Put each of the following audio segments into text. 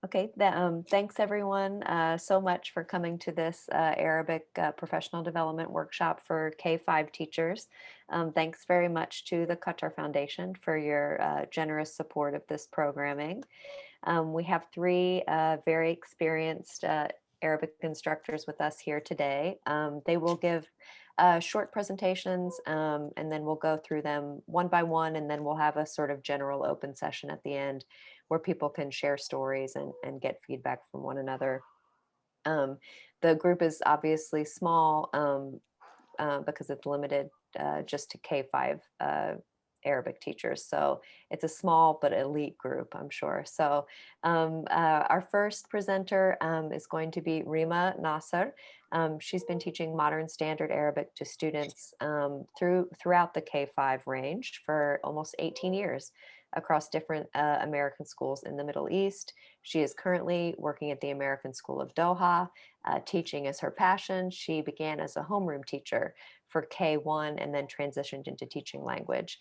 Okay, thanks everyone so much for coming to this Arabic professional development workshop for K-5 teachers. Thanks very much to the Qatar Foundation for your generous support of this programming. We have three very experienced Arabic instructors with us here today. They will give short presentations and then we'll go through them one by one, and then we'll have a sort of general open session at the end where people can share stories and get feedback from one another. The group is obviously small because it's limited just to K-5 Arabic teachers. So it's a small but elite group, I'm sure. So our first presenter is going to be Rima Nasser. She's been teaching modern standard Arabic to students throughout the K-5 range for almost 18 years across different American schools in the Middle East. She is currently working at the American School of Doha. Teaching is her passion. She began as a homeroom teacher for K1 and then transitioned into teaching language.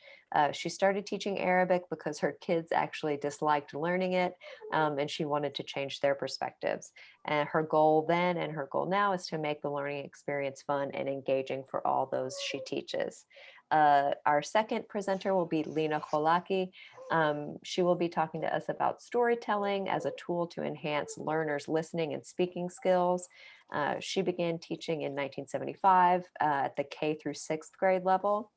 She started teaching Arabic because her kids actually disliked learning it, and she wanted to change their perspectives. And her goal then and her goal now is to make the learning experience fun and engaging for all those she teaches. Our second presenter will be Lina Kholaki. She will be talking to us about storytelling as a tool to enhance learners' listening and speaking skills. She began teaching in 1975 at the K through 6th grade level.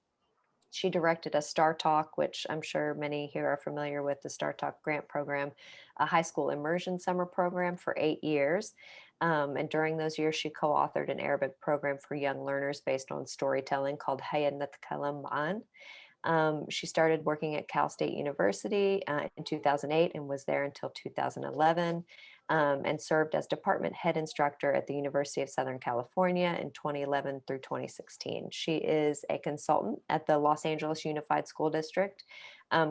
She directed a Star Talk, which I'm sure many here are familiar with, the Star Talk grant program, a high school immersion summer program for 8 years. And during those years, she co-authored an Arabic program for young learners based on storytelling called Hayya Natkalam Ma'an. She started working at Cal State University in 2008 and was there until 2011, and served as department head instructor at the University of Southern California in 2011 through 2016. She is a consultant at the Los Angeles Unified School District,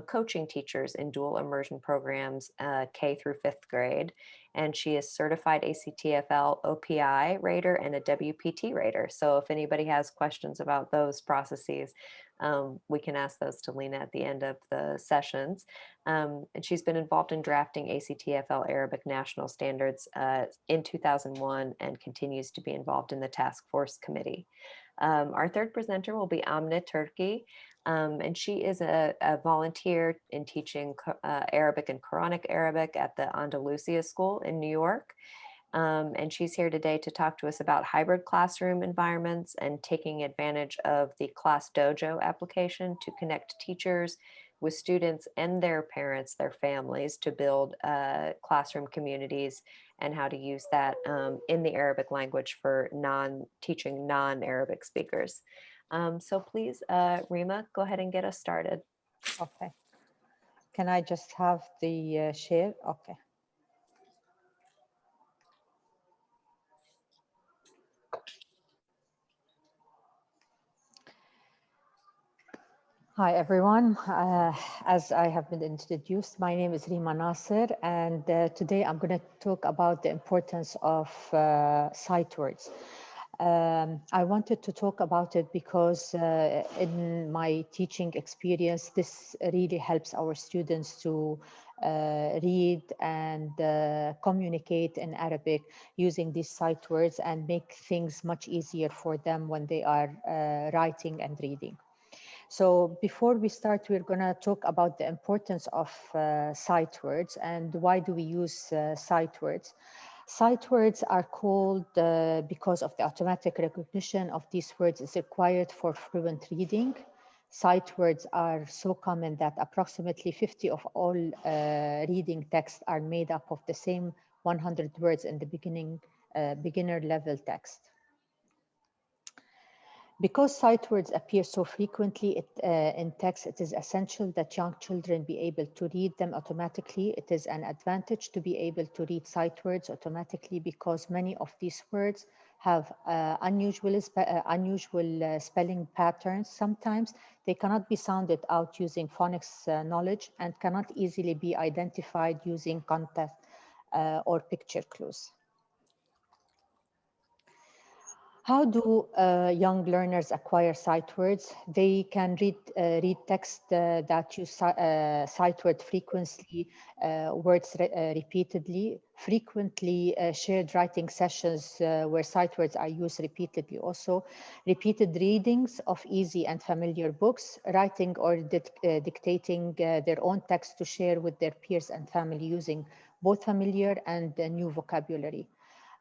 coaching teachers in dual immersion programs K through 5th grade. And she is certified ACTFL OPI rater and a WPT rater. So if anybody has questions about those processes, we can ask those to Lina at the end of the sessions. And she's been involved in drafting ACTFL Arabic National Standards in 2001 and continues to be involved in the task force committee. Our third presenter will be Amna Turki, and she is a volunteer in teaching Arabic and Quranic Arabic at the Andalusia School in New York. And she's here today to talk to us about hybrid classroom environments and taking advantage of the Class Dojo application to connect teachers with students and their parents, their families, to build classroom communities, and how to use that in the Arabic language for teaching non-Arabic speakers. So please, Rima, go ahead and get us started. Okay. Can I just have the share? Okay. Hi, everyone. As I have been introduced, my name is Rima Nasser, and today I'm going to talk about the importance of sight words. I wanted to talk about it because in my teaching experience, this really helps our students to read and communicate in Arabic using these sight words and make things much easier for them when they are writing and reading. So before we start, we're going to talk about the importance of sight words and why do we use sight words. Sight words are called because of the automatic recognition of these words is required for fluent reading. Sight words are so common that approximately 50 of all reading texts are made up of the same 100 words in the beginner level text. Because sight words appear so frequently in text, it is essential that young children be able to read them automatically. It is an advantage to be able to read sight words automatically because many of these words have unusual spelling patterns. Sometimes they cannot be sounded out using phonics knowledge and cannot easily be identified using context or picture clues. How do young learners acquire sight words? They can read text that use sight word frequently, words repeatedly, frequently shared writing sessions where sight words are used repeatedly. Also, repeated readings of easy and familiar books, writing or dictating their own text to share with their peers and family using both familiar and new vocabulary,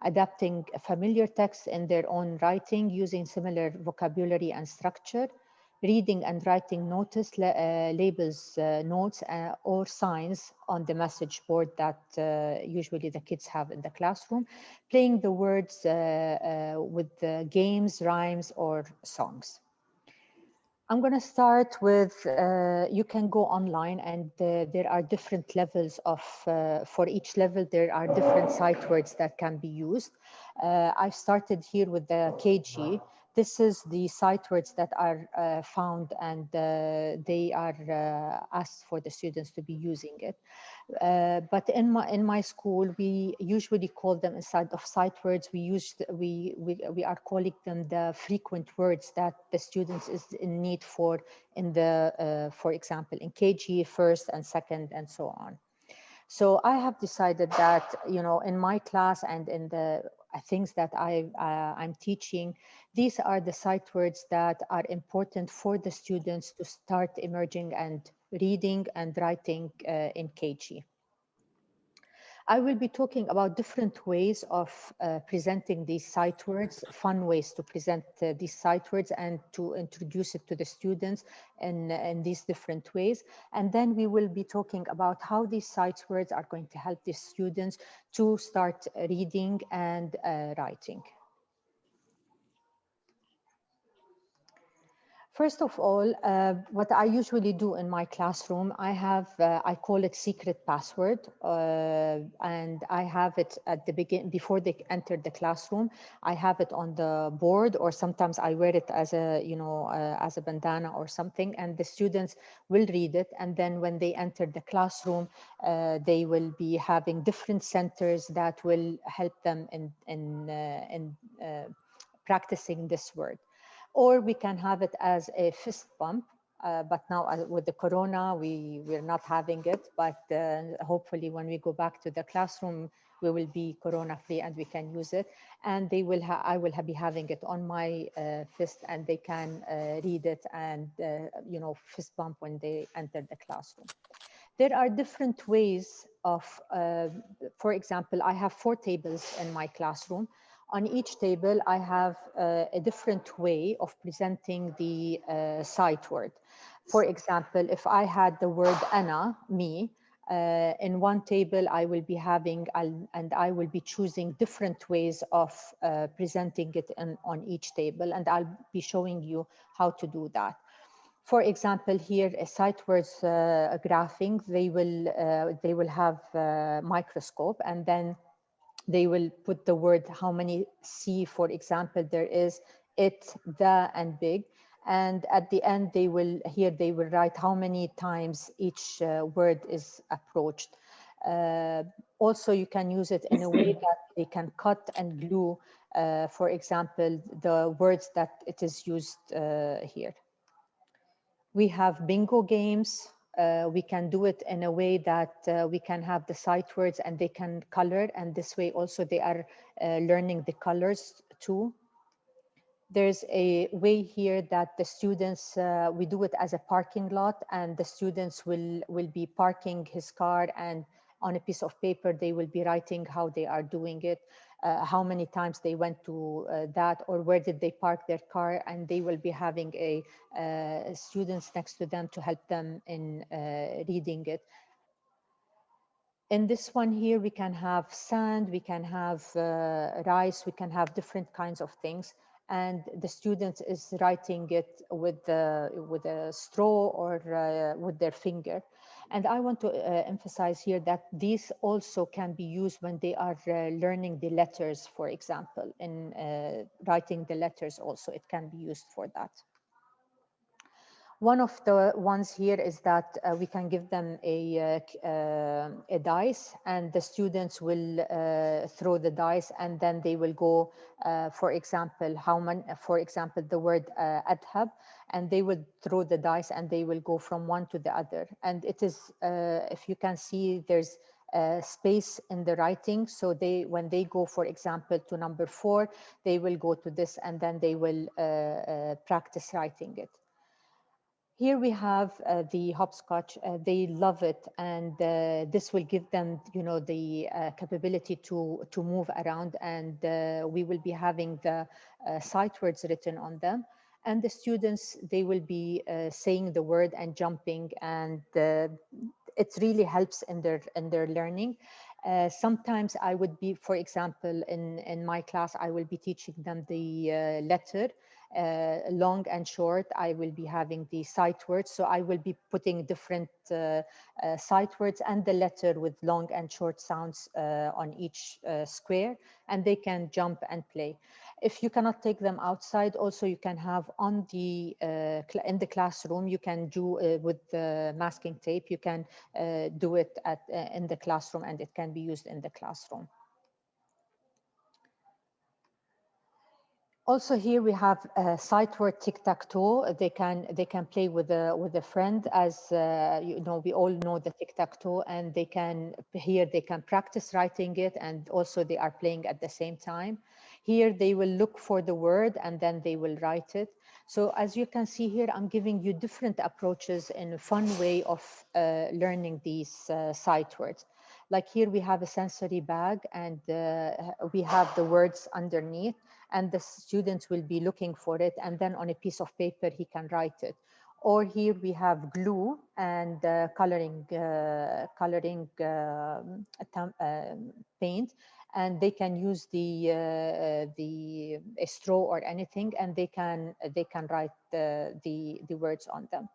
adapting familiar text in their own writing using similar vocabulary and structure, reading and writing labels, notes, or signs on the message board that usually the kids have in the classroom, playing the words with games, rhymes, or songs. I'm going to start with, you can go online and there are different levels of, for each level, there are different sight words that can be used. I've started here with the KG. This is the sight words that are found and they are asked for the students to be using it. But in my school, we usually call them instead of sight words. We are calling them the frequent words that the students is in need for in the for example in KG first and second and so on. So I have decided that, you know, in my class and in the things that I'm teaching, these are the sight words that are important for the students to start emerging and reading and writing in KG. I will be talking about different ways of presenting these sight words, fun ways to present these sight words and to introduce it to the students in these different ways. And then we will be talking about how these sight words are going to help the students to start reading and writing. First of all, what I usually do in my classroom, I call it secret password, and I have it at the beginning, before they enter the classroom. I have it on the board, or sometimes I wear it as a, as a bandana or something, and the students will read it. And then when they enter the classroom, they will be having different centers that will help them in practicing this word. Or we can have it as a fist bump. But now with the corona, we're not having it. But hopefully when we go back to the classroom, we will be corona free and we can use it. And I will be having it on my fist, and they can read it and fist bump when they enter the classroom. There are different ways of, for example, I have 4 tables in my classroom. On each table, I have a different way of presenting the sight word. For example, if I had the word Anna, me, in one table, I will be having, and I will be choosing different ways of presenting it on each table, and I'll be showing you how to do that. For example, here a sight words graphing, they will have a microscope, and then they will put the word how many C, for example, there is, it, the, and big. And at the end, they will write how many times each word is approached. Also, you can use it in a way that they can cut and glue, for example, the words that it is used here. We have bingo games. We can do it in a way that we can have the sight words and they can color, and this way also they are learning the colors too. There's a way here that the students, we do it as a parking lot, and the students will be parking his car, and on a piece of paper, they will be writing how they are doing it, how many times they went to that, or where did they park their car, and they will be having a students next to them to help them in reading it. In this one here, we can have sand, we can have rice, we can have different kinds of things. And the student is writing it with a straw or with their finger. And I want to emphasize here that these also can be used when they are learning the letters, for example, in writing the letters also, it can be used for that. One of the ones here is that we can give them a dice, and the students will throw the dice, and then they will go, for example, for example, the word adhab, and they will throw the dice, and they will go from one to the other. And it is, if you can see, there's space in the writing. So when they go, for example, to number 4, they will go to this, and then they will practice writing it. Here we have the hopscotch. They love it, and this will give them, the capability to move around, and we will be having the sight words written on them. And the students, they will be saying the word and jumping, and it really helps in their learning. Sometimes I would be, for example, in my class, I will be teaching them the letter, long and short. I will be having the sight words. So I will be putting different sight words and the letter with long and short sounds on each square, and they can jump and play. If you cannot take them outside, also you can have on the in the classroom, you can do with the masking tape, you can do it in the classroom, and it can be used in the classroom. Also here we have sight word tic-tac-toe. They can play with a friend, as we all know the tic-tac-toe, and they can practice writing it, and also they are playing at the same time. Here they will look for the word, and then they will write it. So as you can see here, I'm giving you different approaches in a fun way of learning these sight words. Like here we have a sensory bag, and we have the words underneath, and the students will be looking for it, and then on a piece of paper he can write it. Or here we have glue and coloring paint, and they can use a straw or anything, and they can write the words on them.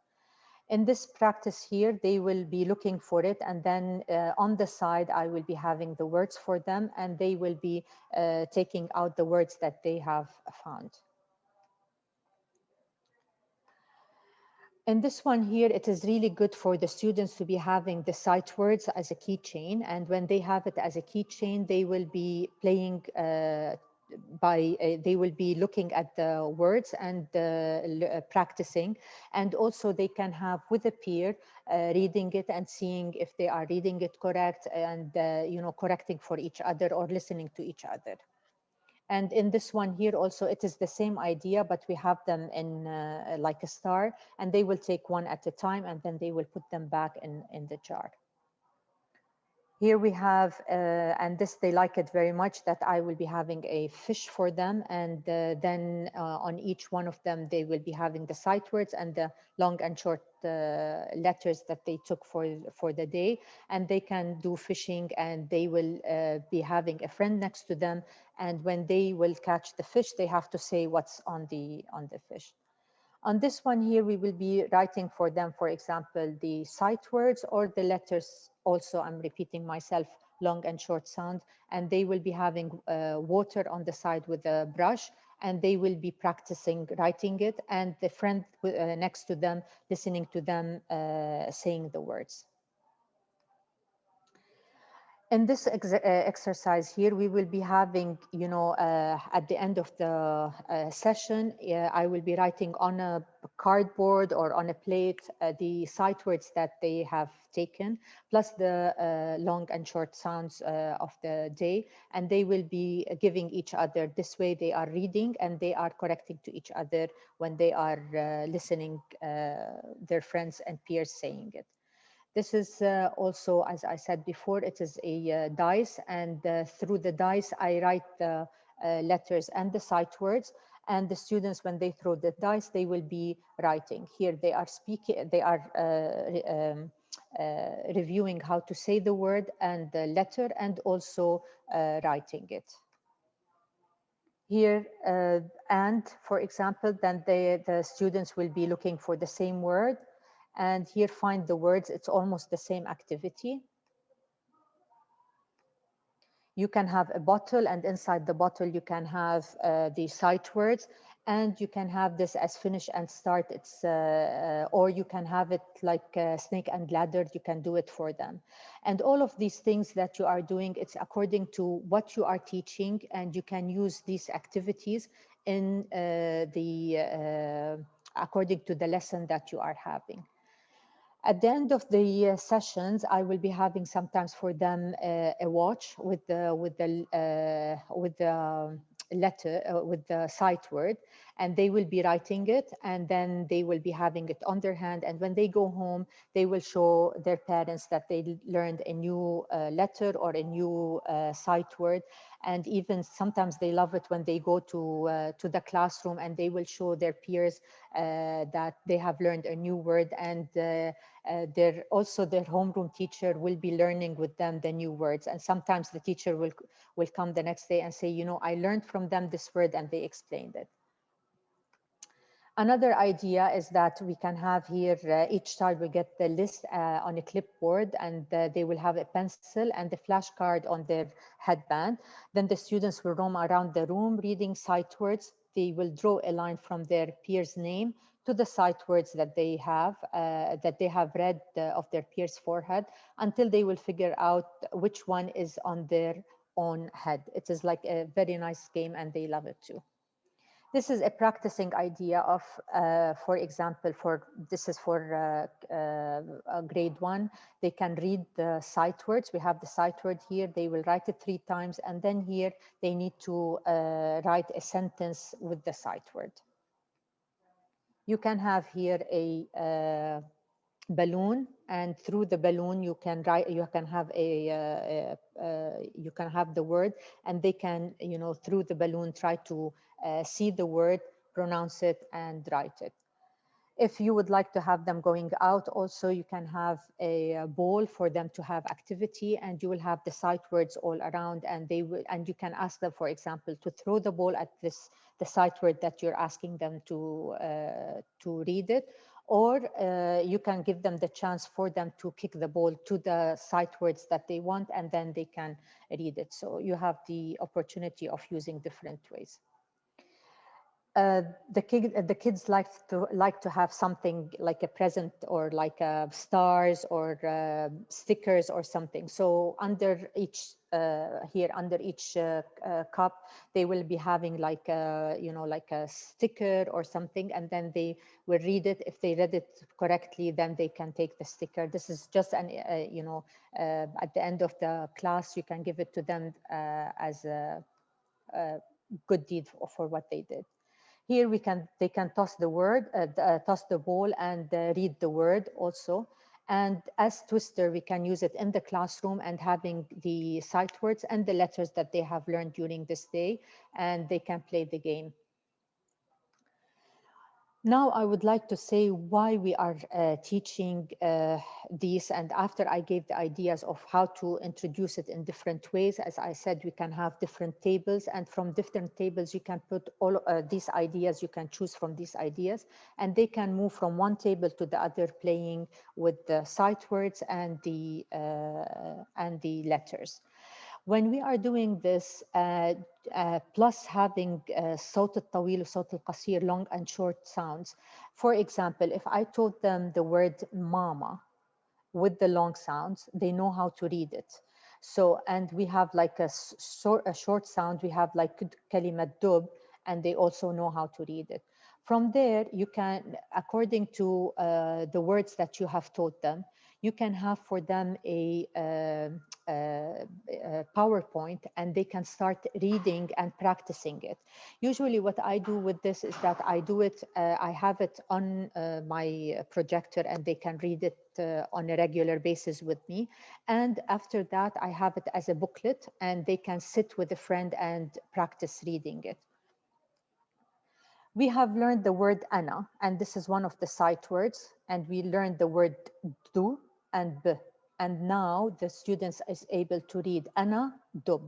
In this practice here, they will be looking for it, and then on the side, I will be having the words for them, and they will be taking out the words that they have found. In this one here, it is really good for the students to be having the sight words as a keychain, and when they have it as a keychain, they will be playing they will be looking at the words and practicing, and also they can have with a peer reading it and seeing if they are reading it correct, and correcting for each other or listening to each other. And in this one here also, it is the same idea, but we have them in like a star, and they will take one at a time, and then they will put them back in the jar. Here we have, and this they like it very much, that I will be having a fish for them, and then on each one of them they will be having the sight words and the long and short letters that they took for the day, and they can do fishing, and they will be having a friend next to them, and when they will catch the fish, they have to say what's on the fish. On this one here, we will be writing for them, for example, the sight words or the letters. Also, I'm repeating myself, long and short sound, and they will be having water on the side with a brush, and they will be practicing writing it, and the friend next to them, listening to them saying the words. In this exercise here, we will be having, at the end of the session, I will be writing on a cardboard or on a plate the sight words that they have taken, plus the long and short sounds of the day, and they will be giving each other. This way they are reading, and they are correcting to each other when they are listening their friends and peers saying it. This is also, as I said before, it is a dice, and through the dice, I write the letters and the sight words, and the students, when they throw the dice, they will be writing. Here they are speaking, they are reviewing how to say the word and the letter, and also writing it. Here, and for example, then the students will be looking for the same word, and here find the words. It's almost the same activity. You can have a bottle, and inside the bottle you can have the sight words, And you can have this as finish and start. Or you can have it like snake and ladder. You can do it for them. And all of these things that you are doing, it's according to what you are teaching, and you can use these activities in according to the lesson that you are having. At the end of the sessions, I will be having sometimes for them a watch with the letter with the sight word, and they will be writing it, and then they will be having it on their hand. And when they go home, they will show their parents that they learned a new letter or a new sight word. And even sometimes they love it when they go to the classroom and they will show their peers that they have learned a new word. And also their homeroom teacher will be learning with them the new words. And sometimes the teacher will come the next day and say, you know, I learned from them this word, and they explained it. Another idea is that we can have here, each child will get the list on a clipboard, and they will have a pencil and a flashcard on their headband. Then the students will roam around the room reading sight words. They will draw a line from their peer's name to the sight words that they have read of their peer's forehead, until they will figure out which one is on their own head. It is like a very nice game, and they love it too. This is a practicing idea of, for example, this is for grade 1. They can read the sight words. We have the sight word here. They will write it 3 times, and then here they need to write a sentence with the sight word. You can have here a balloon, and through the balloon you can write, you can have you can have the word, and they can, you know, through the balloon try to see the word, pronounce it, and write it. If you would like to have them going out also, you can have a ball for them to have activity, and you will have the sight words all around, and you can ask them, for example, to throw the ball at the sight word that you're asking them to read it, or you can give them the chance for them to kick the ball to the sight words that they want, and then they can read it. So you have the opportunity of using different ways. The kids like to have something like a present, or like stars, or stickers or something. So under each here under each cup, they will be having like like a sticker or something, and then they will read it. If they read it correctly, then they can take the sticker. This is just an at the end of the class, you can give it to them as a good deed for what they did. Here they can toss the word, toss the ball, and read the word also. And as Twister, we can use it in the classroom, and having the sight words and the letters that they have learned during this day, and they can play the game. Now I would like to say why we are teaching these, and after I gave the ideas of how to introduce it in different ways. As I said, we can have different tables, and from different tables you can put all these ideas, you can choose from these ideas, and they can move from one table to the other, playing with the sight words and the letters. When we are doing this, plus having صوت الطويل وصوت القصير, long and short sounds. For example, if I told them the word mama with the long sounds, they know how to read it. So, and we have like a short sound, we have like كلمة dub, and they also know how to read it. From there, you can, according to the words that you have taught them, you can have for them a PowerPoint, and they can start reading and practicing it. Usually what I do with this is that I have it on my projector, and they can read it on a regular basis with me. And after that, I have it as a booklet, and they can sit with a friend and practice reading it. We have learned the word ana, and this is one of the sight words, and we learned the word du and b. And now the students is able to read ana dub.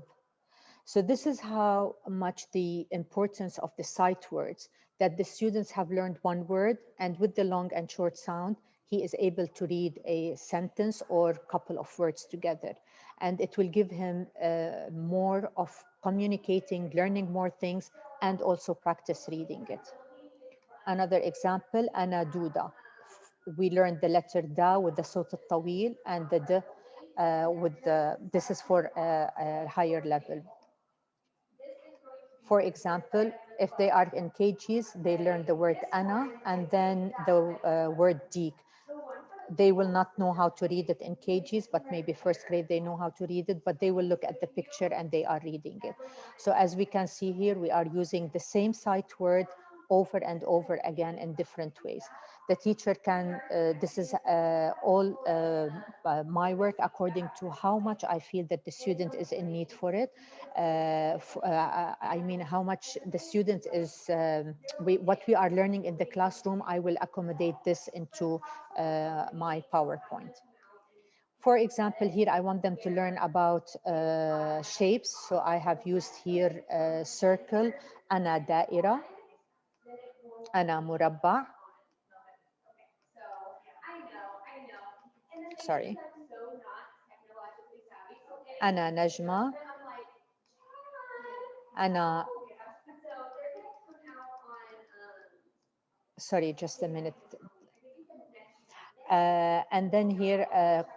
So this is how much the importance of the sight words, that the students have learned one word, and with the long and short sound, he is able to read a sentence or a couple of words together. And it will give him more of communicating, learning more things, and also practice reading it. Another example, أنا دودة. We learned the letter da with the صوت الطويل and the d with the, this is for a higher level. For example, if they are in KGs, they learn the word أنا and then the word ديك. They will not know how to read it in KGs, but maybe first grade they know how to read it, but they will look at the picture and they are reading it. So as we can see here, we are using the same sight word over and over again in different ways. The teacher can, this is all my work according to how much I feel that the student is in need for it. I mean, how much the student is, what we are learning in the classroom, I will accommodate this into my PowerPoint. For example, here I want them to learn about shapes. So I have used here circle, أنا دائرة, أنا مربع. Sorry. أنا نجمة. أنا sorry, just a minute. And then here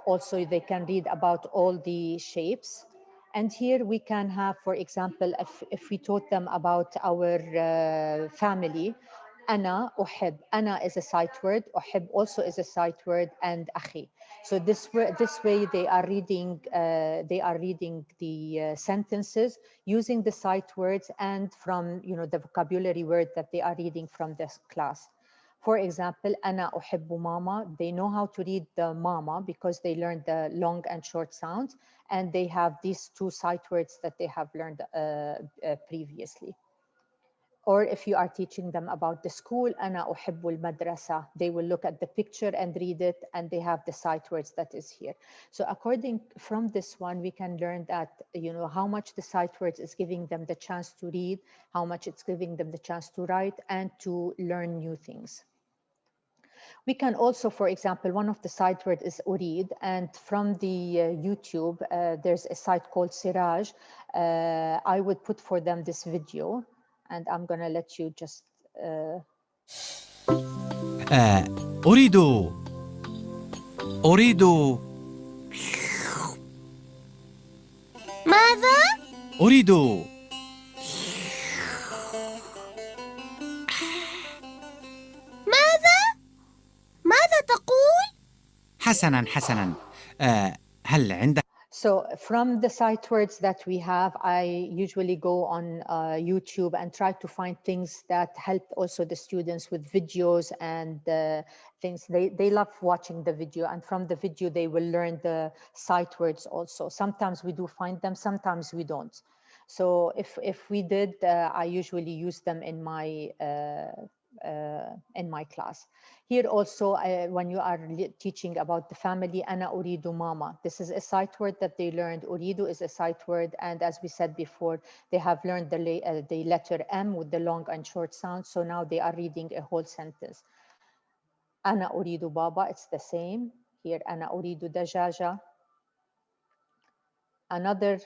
also they can read about all the shapes. And here we can have, for example, if we taught them about our family, أنا أحب. أنا is a sight word, أحب also is a sight word, and أخي. So this way they are reading the sentences using the sight words and from the vocabulary word that they are reading from this class. For example, أنا أحب ماما. They know how to read the mama because they learned the long and short sounds, and they have these two sight words that they have learned previously. Or if you are teaching them about the school, أنا أحب المدرسة, they will look at the picture and read it, and they have the sight words that is here. So according from this one, we can learn that, how much the sight words is giving them the chance to read, how much it's giving them the chance to write, and to learn new things. We can also, for example, one of the site words is Urid, and from the YouTube, there's a site called Siraj. I would put for them this video, and I'm gonna let you just. أريد أريد ماذا؟ أريد ماذا تقول؟ حسناً حسناً هل عندك So from the site words that we have, I usually go on YouTube and try to find things that help also the students with videos and things. They love watching the video, and from the video, they will learn the site words also. Sometimes we do find them, sometimes we don't. So if we did, I usually use them in my class. Here also, when you are teaching about the family, أنا أريد ماما. This is a sight word that they learned. أريد is a sight word, and as we said before, they have learned the letter M with the long and short sound. So now they are reading a whole sentence. أنا أريد بابا. It's the same. Here, أنا أريد دجاجة. Another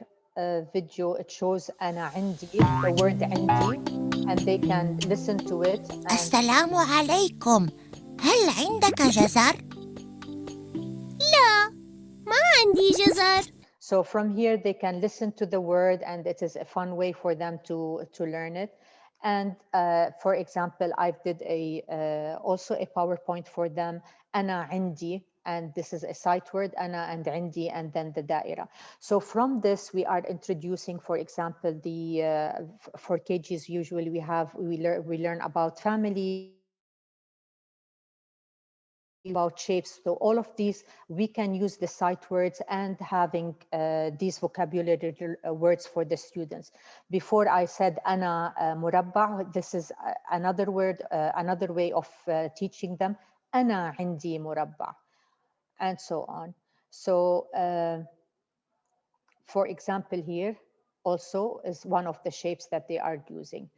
video, it shows أنا عندي, the word عندي, and they can listen to it. السلام عليكم. هل عندك جزر؟ لا، ما عندي جزر. So from here, they can listen to the word, and it is a fun way for them to learn it. And for example, I did also a PowerPoint for them, أنا عندي, and this is a sight word, أنا and عندي, and then the دائرة. So from this, we are introducing, for example, for KGs, usually we learn about family, about shapes. So all of these, we can use the sight words and having these vocabulary words for the students. Before I said أنا مربع, this is another word, another way of teaching them. أنا عندي مربع, and so on. So for example, here also is one of the shapes that they are using.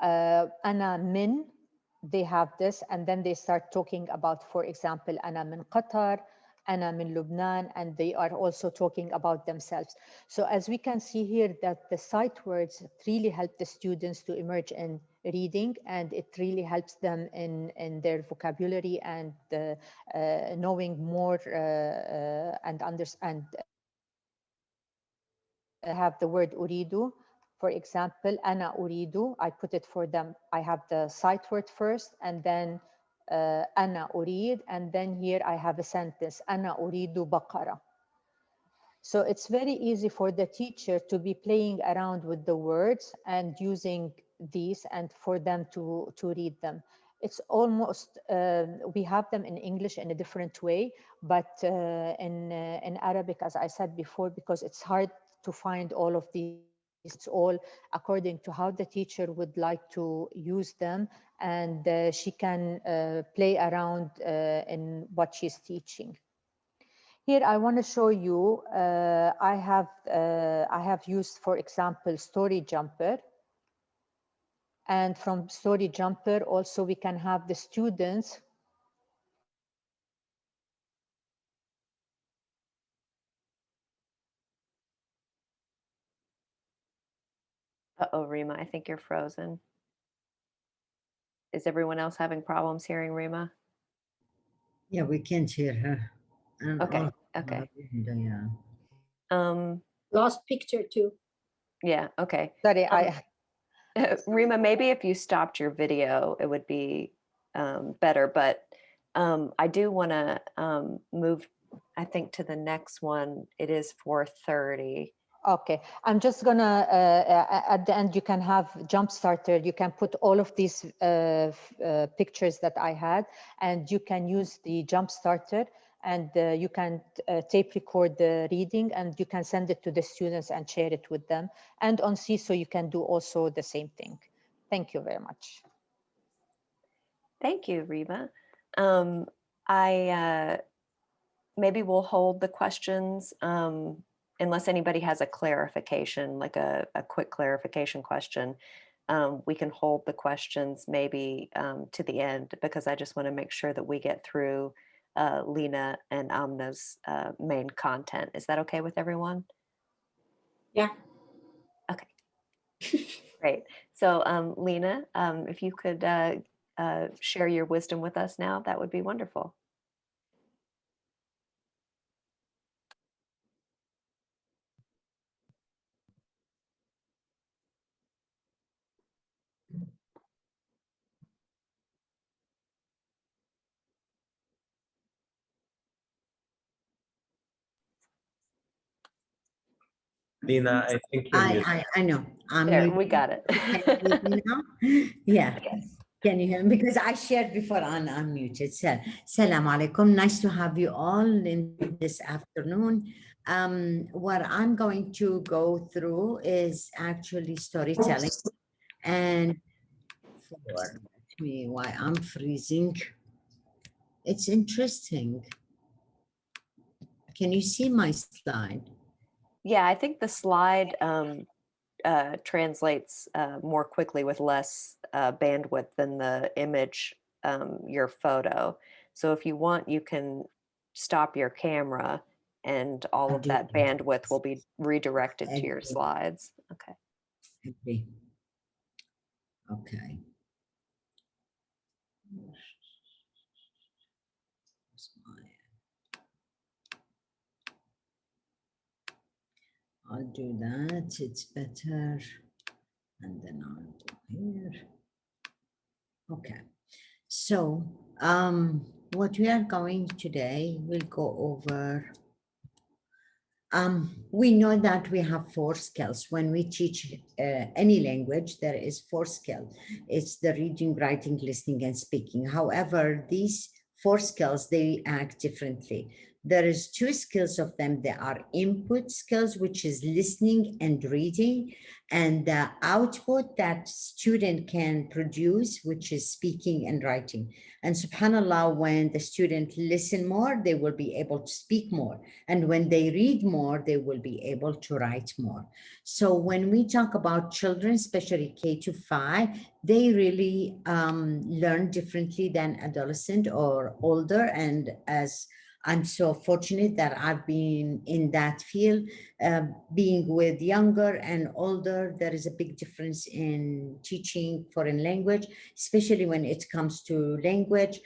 أنا من, they have this, and then they start talking about, for example, أنا من قطر, أنا من Lebanon, and they are also talking about themselves. So as we can see here that the sight words really help the students to emerge in reading, and it really helps them in their vocabulary and knowing more and understand. Have the word أريد. For example, أنا أريد, I put it for them. I have the sight word first, and then أنا أريد, and then here I have a sentence, أنا أريد بقرة. So it's very easy for the teacher to be playing around with the words and using these, and for them to read them. It's almost, we have them in English in a different way, but in Arabic, as I said before, because it's hard to find all of these, it's all according to how the teacher would like to use them, and she can play around in what she's teaching. Here I want to show you, I have used, for example, Story Jumper. And from Story Jumper also we can have the students Uh-oh, Rima, I think you're frozen. Is everyone else having problems hearing Rima? Yeah, we can't hear her. And Okay, also okay. her window, yeah. Lost picture too. Yeah, okay. sorry, Rima, maybe if you stopped your video, it would be better, but I do want to move, I think, to the next one. It is 4:30. Okay, I'm just gonna, at the end, you can have jump starter. You can put all of these pictures that I had, and you can use the jump starter, and you can tape record the reading, and you can send it to the students and share it with them. And on CISO, you can do also the same thing. Thank you very much. Thank you, Rima. Maybe we'll hold the questions unless anybody has a clarification, like a quick clarification question. We can hold the questions maybe to the end, because I just want to make sure that we get through Lena and Amna's main content. Is that okay with everyone? Yeah. Okay. Great. So Lena, if you could share your wisdom with us now, that would be wonderful. Lena, I think you're muted. I know. I'm There, muted. we got it. Can you hear me now? Yeah. Yes. Can you hear me? Because I shared before on unmuted. So, Salam alaikum. Nice to have you all in this afternoon. What I'm going to go through is actually storytelling. And for me, why I'm freezing. It's interesting. Can you see my slide? Yeah, I think the slide translates more quickly with less bandwidth than the image, your photo. So if you want, you can stop your camera and all of that bandwidth will be redirected to your slides. Okay. Agree. Okay. I'll do that, it's better. And then I'll go here. Okay. So what we are going today, we'll go over. We know that we have 4 skills. When we teach any language, there is 4 skills. It's the reading, writing, listening, and speaking. However, these 4 skills, they act differently. There is 2 skills of them. There are input skills, which is listening and reading, and the output that student can produce, which is speaking and writing. And subhanAllah, when the student listen more, they will be able to speak more. And when they read more, they will be able to write more. So when we talk about children, especially K-5, they really learn differently than adolescent or older. And as I'm so fortunate that I've been in that field. Being with younger and older, there is a big difference in teaching foreign language, especially when it comes to language.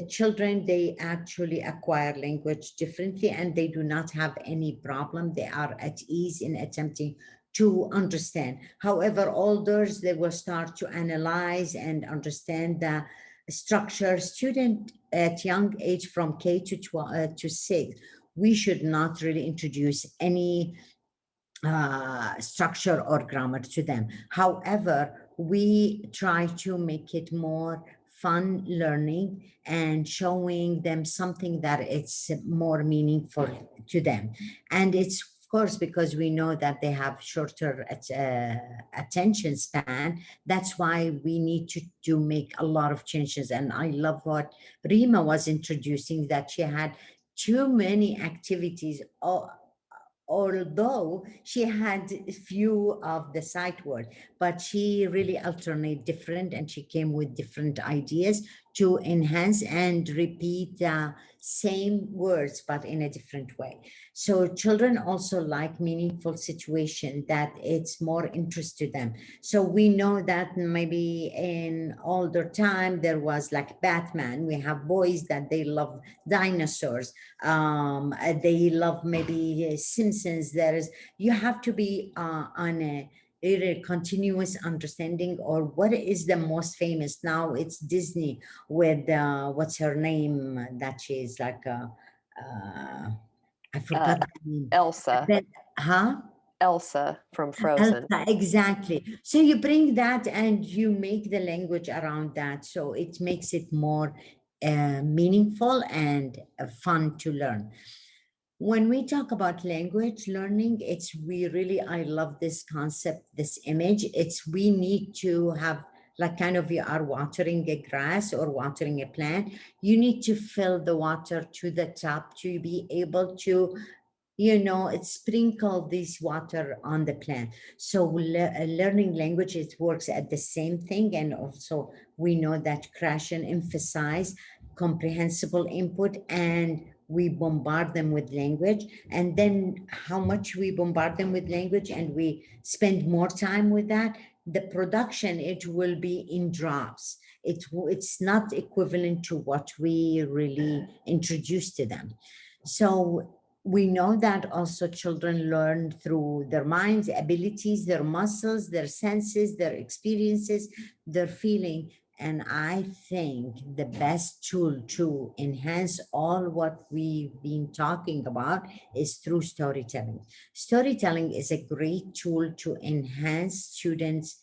Children, they actually acquire language differently and they do not have any problem. They are at ease in attempting to understand. However, elders, they will start to analyze and understand the structure. Student at young age from K to 12 to 6, we should not really introduce any structure or grammar to them. However, we try to make it more fun learning and showing them something that it's more meaningful to them. And it's of course because we know that they have shorter attention span. That's why we need to make a lot of changes. And I love what Rima was introducing, that she had too many activities, although she had few of the sight word, but she really alternate different and she came with different ideas to enhance and repeat the same words but in a different way. So children also like meaningful situation that it's more interest to them. So we know that maybe in older time there was like Batman. We have boys that they love dinosaurs. They love maybe Simpsons. There is, you have to be on a continuous understanding, or what is the most famous now, it's Disney with what's her name, that she is like I forgot the name. Elsa. But, huh? Elsa from Frozen. Elsa, exactly. So you bring that and you make the language around that, so it makes it more meaningful and fun to learn. When we talk about language learning, it's we really, I love this concept, this image. It's we need to have like kind of you are watering a grass or watering a plant. You need to fill the water to the top to be able to, it sprinkle this water on the plant. So learning language, it works at the same thing. And also we know that Krashen emphasize comprehensible input, and we bombard them with language. And then how much we bombard them with language and we spend more time with that, the production, it will be in drops. It's not equivalent to what we really introduce to them. So we know that also children learn through their minds, abilities, their muscles, their senses, their experiences, their feeling. And I think the best tool to enhance all what we've been talking about is through storytelling. Storytelling is a great tool to enhance students'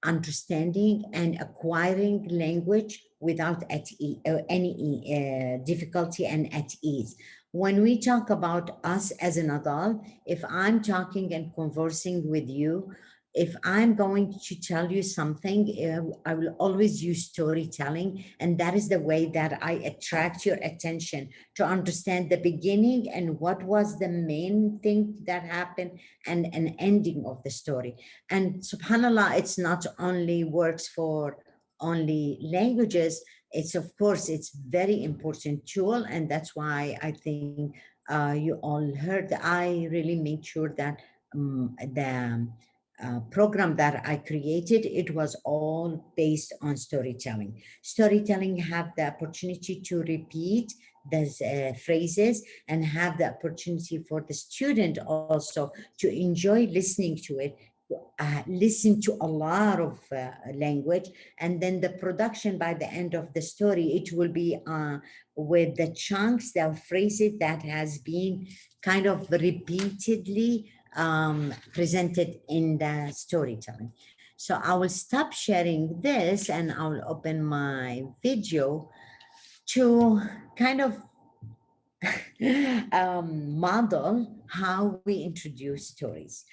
understanding and acquiring language without any difficulty and at ease. When we talk about us as an adult, if I'm talking and conversing with you, if I'm going to tell you something, I will always use storytelling. And that is the way that I attract your attention to understand the beginning and what was the main thing that happened and an ending of the story. And subhanallah, it's not only works for only languages. It's of course, it's very important tool. And that's why I think you all heard, I really made sure that the program that I created, it was all based on storytelling. Storytelling have the opportunity to repeat those phrases and have the opportunity for the student also to enjoy listening to it, listen to a lot of language, and then the production by the end of the story, it will be with the chunks, the phrases that has been kind of repeatedly presented in the storytelling. So I will stop sharing this and I'll open my video to kind of model how we introduce stories.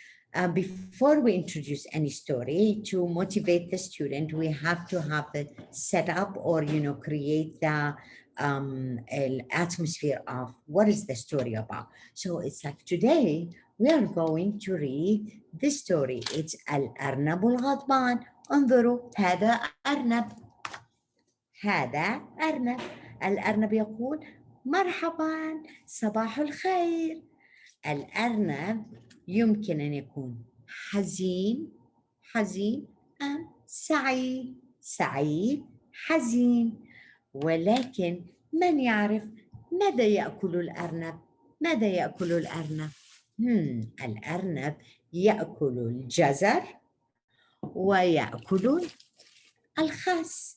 Before we introduce any story, to motivate the student, we have to have the setup or, create the atmosphere of what is the story about. So it's like today, we are going to read this story. It's الأرنب الغضبان. انظروا هذا أرنب. هذا أرنب. الأرنب يقول مرحبا صباح الخير. الأرنب يمكن أن يكون حزين حزين أم سعيد سعيد حزين. ولكن من يعرف ماذا يأكل الأرنب؟ ماذا يأكل الأرنب؟ الأرنب يأكل الجزر ويأكل الخس.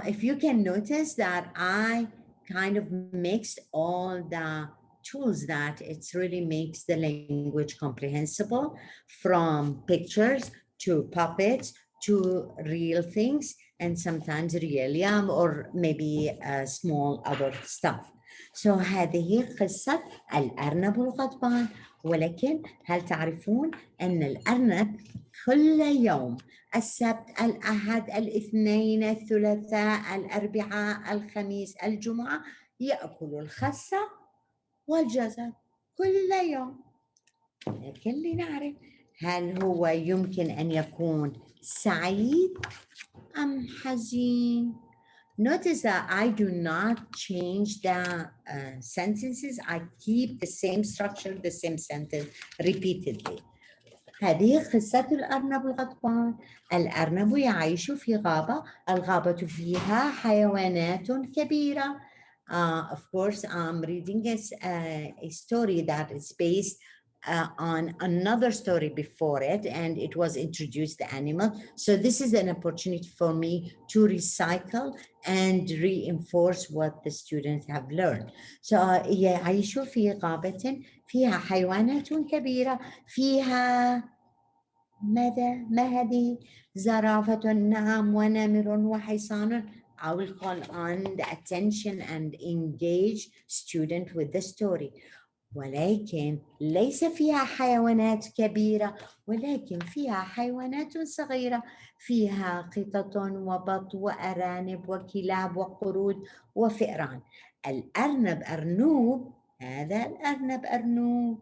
If you can notice that I kind of mixed all the tools that it really makes the language comprehensible, from pictures to puppets to real things and sometimes realia or maybe small other stuff. So هذه قصة الأرنب الغضبان. ولكن هل تعرفون أن الأرنب كل يوم السبت الأحد الاثنين الثلاثاء الأربعاء الخميس الجمعة يأكل الخس والجزر كل يوم؟ لكن لنعرف هل هو يمكن أن يكون سعيد أم حزين. Notice that I do not change the sentences. I keep the same structure, the same sentence repeatedly. هذه قصة الأرنب الغضبان. الأرنب يعيش في غابة، الغابة فيها حيوانات كبيرة. Of course, I'm reading a story that is based on another story before it, and it was introduced the animal. So this is an opportunity for me to recycle and reinforce what the students have learned. So يعيش في غابة فيها حيوانات كبيرة، فيها ماذا؟ ما هذه؟ زرافة نعم ونمر وحصان. I will call on the attention and engage student with the story. ولكن ليس فيها حيوانات كبيرة، ولكن فيها حيوانات صغيرة، فيها قطط وبط وأرانب وكلاب وقرود وفئران. الأرنب أرنوب، هذا الأرنب أرنوب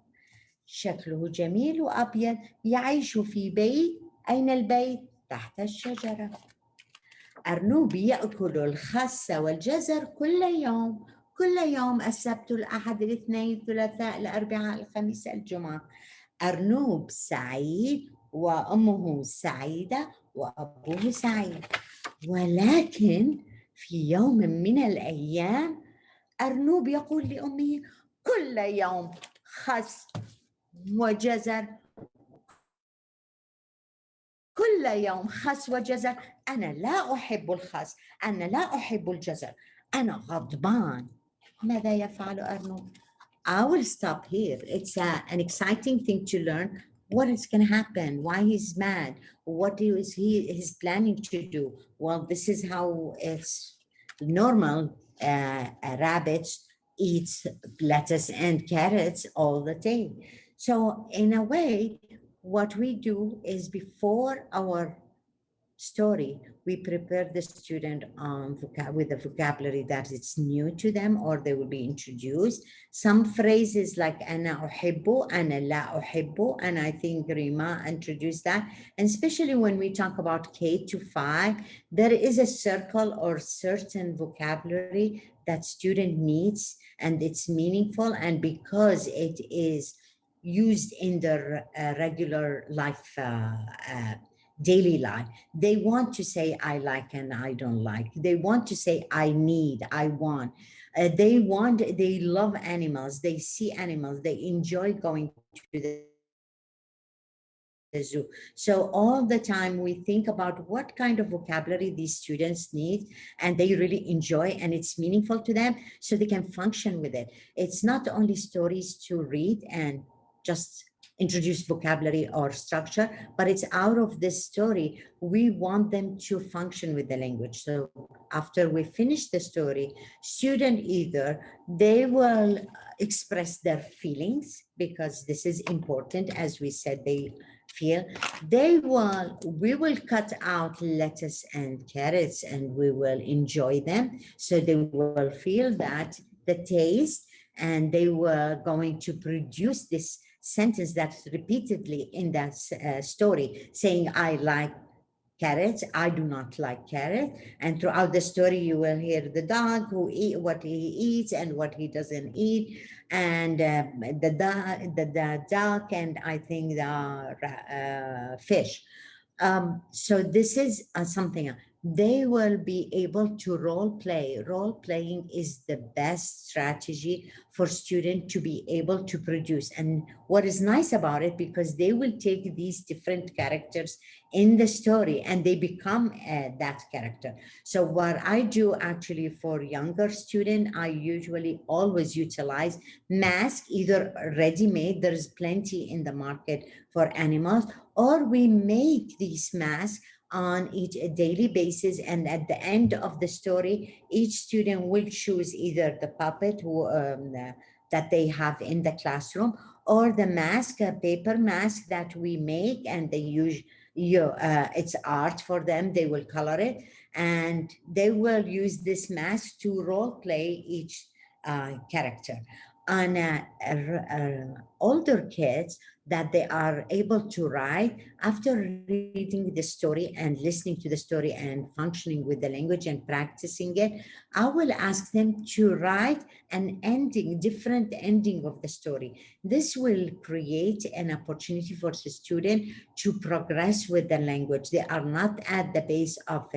شكله جميل وأبيض، يعيش في بيت. أين البيت؟ تحت الشجرة. أرنوب يأكل الخس والجزر كل يوم، كل يوم السبت الأحد الاثنين الثلاثاء الأربعاء الخميس الجمعة. أرنوب سعيد وأمه سعيدة وأبوه سعيد. ولكن في يوم من الأيام أرنوب يقول لأمه كل يوم خس وجزر، كل يوم خس وجزر. أنا لا أحب الخس، أنا لا أحب الجزر، أنا غضبان. ماذا يفعل أرنوب؟ I will stop here. It's an exciting thing to learn what is going to happen, why he's mad, what is he's planning to do. Well, this is how it's normal. Rabbits eat lettuce and carrots all the day. So in a way, what we do is before our story, we prepare the student with a vocabulary that it's new to them or they will be introduced. Some phrases like أنا أحب, أنا لا أحب, and I think Rima introduced that. And especially when we talk about K-5, there is a circle or certain vocabulary that student needs and it's meaningful, and because it is used in their regular life, daily life, they want to say I like and I don't like. They want to say I need, I want. They love animals. They see animals. They enjoy going to the zoo. So all the time we think about what kind of vocabulary these students need and they really enjoy and it's meaningful to them so they can function with it. It's not only stories to read and just introduce vocabulary or structure, but it's out of this story, we want them to function with the language. So after we finish the story, student either they will express their feelings because this is important, as we said, they feel. We will cut out lettuce and carrots and we will enjoy them. So they will feel that the taste and they were going to produce this sentence that's repeatedly in that story saying, I like carrots. I do not like carrots. And throughout the story, you will hear the dog who eat what he eats and what he doesn't eat, and the duck, and I think the fish. So this is something they will be able to role play. Role playing is the best strategy for students to be able to produce. And what is nice about it, because they will take these different characters in the story and they become that character. So what I do actually for younger student, I usually always utilize mask, either ready-made, there is plenty in the market for animals, or we make these masks on each a daily basis, and at the end of the story each student will choose either the puppet that they have in the classroom, or the mask, a paper mask that we make, and they use it's art for them, they will color it and they will use this mask to role play each character. On older kids that they are able to write, after reading the story and listening to the story and functioning with the language and practicing it, I will ask them to write an ending, different ending of the story. This will create an opportunity for the student to progress with the language. They are not at the base of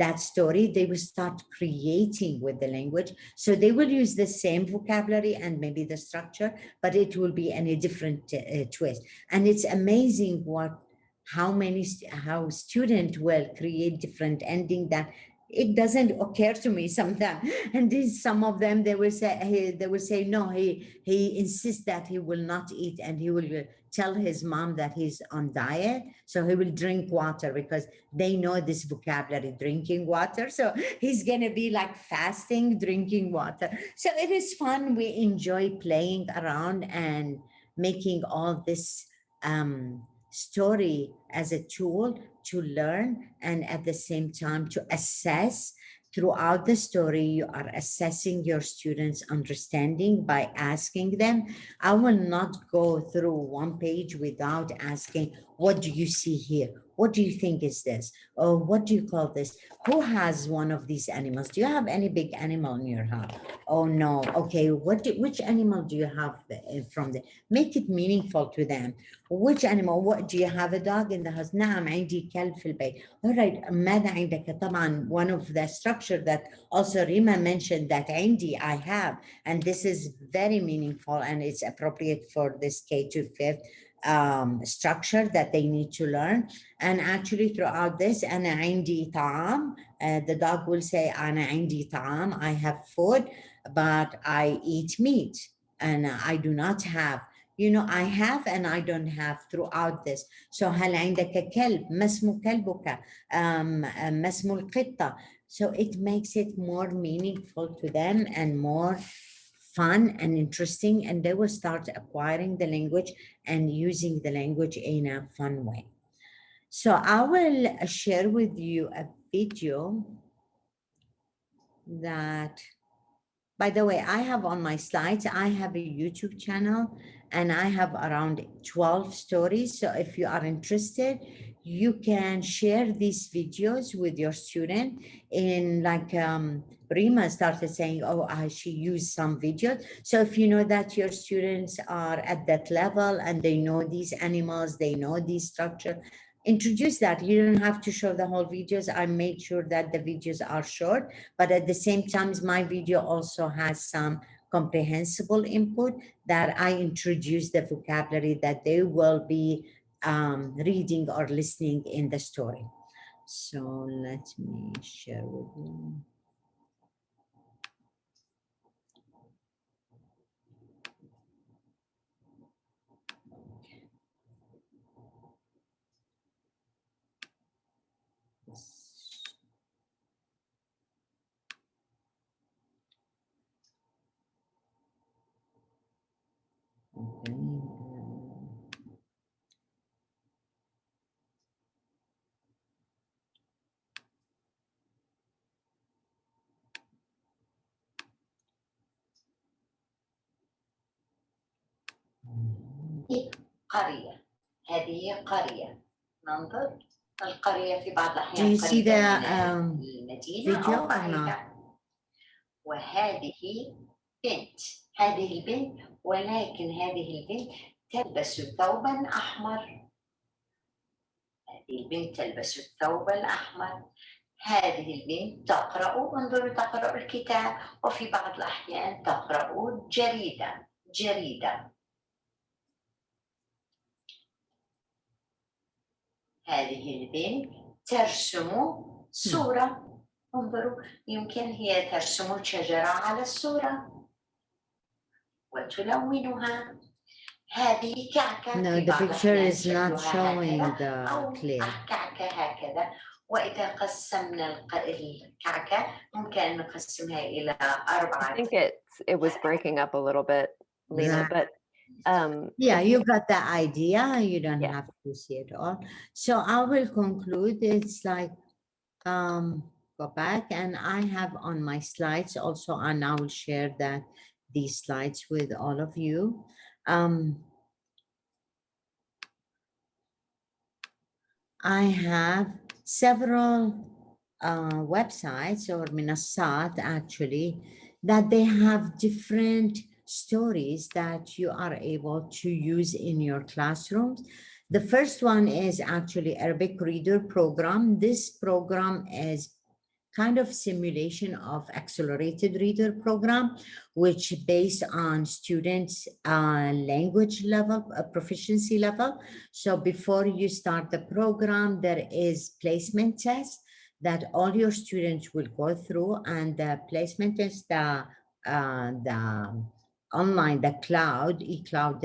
that story. They will start creating with the language. So they will use the same vocabulary and maybe the structure, but it will be in a different twist. And it's amazing how student will create different ending that it doesn't occur to me sometimes. And these, some of them, they will say no, he insists that he will not eat, and he will tell his mom that he's on diet, so he will drink water, because they know this vocabulary, drinking water. So he's gonna be like fasting, drinking water. So it is fun. We enjoy playing around and making all this story as a tool to learn, and at the same time to assess. Throughout the story, you are assessing your students' understanding by asking them. I will not go through one page without asking, what do you see here? What do you think is this? Or what do you call this? Who has one of these animals? Do you have any big animal in your house? Oh no. Okay, which animal do you have from the? Make it meaningful to them. Which animal? What do you have, a dog in the house? نعم عندي كلب في البيت. All right. ماذا عندك؟ طبعا one of the structure that also Rima mentioned that عندي, I have, and this is very meaningful and it's appropriate for this K to fifth structure that they need to learn. And actually throughout this, أنا عندي طعام, the dog will say أنا عندي طعام, I have food, but I eat meat and I do not have. You know, I have and I don't have throughout this. So هل عندك كلب؟ ما اسمه كلبك؟ ما اسمه القطة؟ So it makes it more meaningful to them and more fun and interesting, and they will start acquiring the language and using the language in a fun way. So I will share with you a video that, by the way, I have on my slides, I have a YouTube channel and I have around 12 stories. So if you are interested, you can share these videos with your student. In like Rima started saying, oh, she used some videos. So if you know that your students are at that level and they know these animals, they know these structure, introduce that. You don't have to show the whole videos. I made sure that the videos are short, but at the same time, my video also has some comprehensible input that I introduce the vocabulary that they will be reading or listening in the story. So let me share with you. Okay. قرية، هذه قرية. ننظر. القرية في بعض Do الأحيان you see قريبة the من المدينة video أو or not? بعيدة. وهذه بنت، هذه البنت، ولكن هذه البنت تلبس ثوبا أحمر. هذه البنت تلبس الثوب الأحمر. هذه البنت تقرأ، انظروا، تقرأ الكتاب، وفي بعض الأحيان تقرأ جريدة. هذه البنت ترسم صورة، انظروا، يمكن هي ترسم شجرة على الصورة وتلونها. هذه كعكة. No, في the بعض picture الأحيان is not شكلها showing هكذا the أو clear. كعكة هكذا. وإذا قسمنا الكعكة ممكن أن نقسمها إلى I 4. think it was breaking up a little bit, Lena, but yeah, if you got the idea. You don't Yeah. have to see it all. So I will conclude. It's like go back, and I have on my slides also, and I will share these slides with all of you. I have several websites or minasat actually that they have different stories that you are able to use in your classrooms. The first one is actually Arabic Reader Program. This program is kind of simulation of accelerated reader program, which based on students' language level, proficiency level. So before you start the program, there is placement test that all your students will go through, and the placement test, the online, the cloud, e-cloud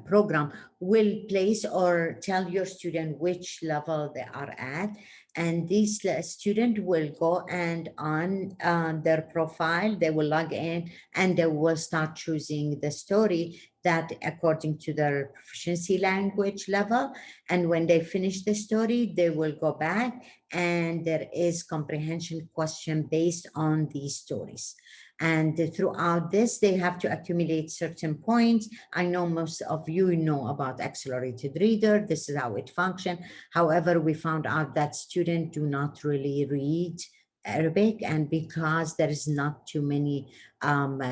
program will place or tell your student which level they are at. And this student will go and on their profile, they will log in and they will start choosing the story that according to their proficiency language level. And when they finish the story, they will go back and there is comprehension question based on these stories. And throughout this, they have to accumulate certain points. I know most of you know about accelerated reader. This is how it functions. However, we found out that students do not really read Arabic, and because there is not too many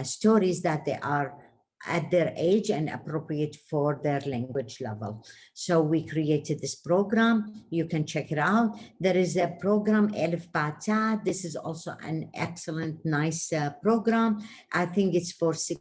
stories that they are at their age and appropriate for their language level. So we created this program. You can check it out. There is a program, Elif Bata. This is also an excellent, nice program. I think it's for $6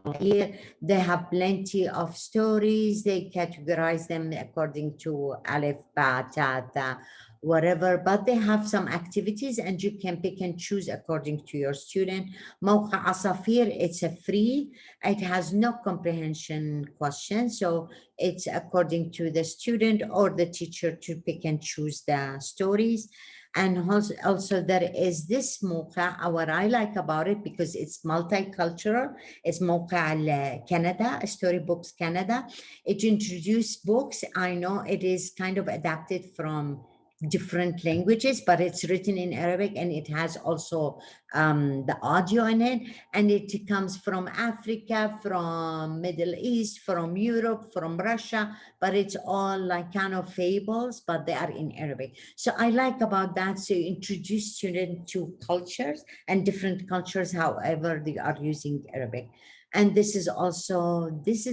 a year. They have plenty of stories. They categorize them according to Alif, Ba, Ta, Ta, whatever, but they have some activities and you can pick and choose according to your student. موقع عصافير, it's a free. It has no comprehension question. So it's according to the student or the teacher to pick and choose the stories. And also there is this موقع, what I like about it, because it's multicultural, it's موقع Canada, Storybooks Canada. It introduced books. I know it is kind of adapted from different languages, but it's written in Arabic and it has also the audio in it. And it comes from Africa, from Middle East, from Europe, from Russia, but it's all like kind of fables, but they are in Arabic. So I like about that. So you introduce students to cultures and different cultures, however they are using Arabic. And this is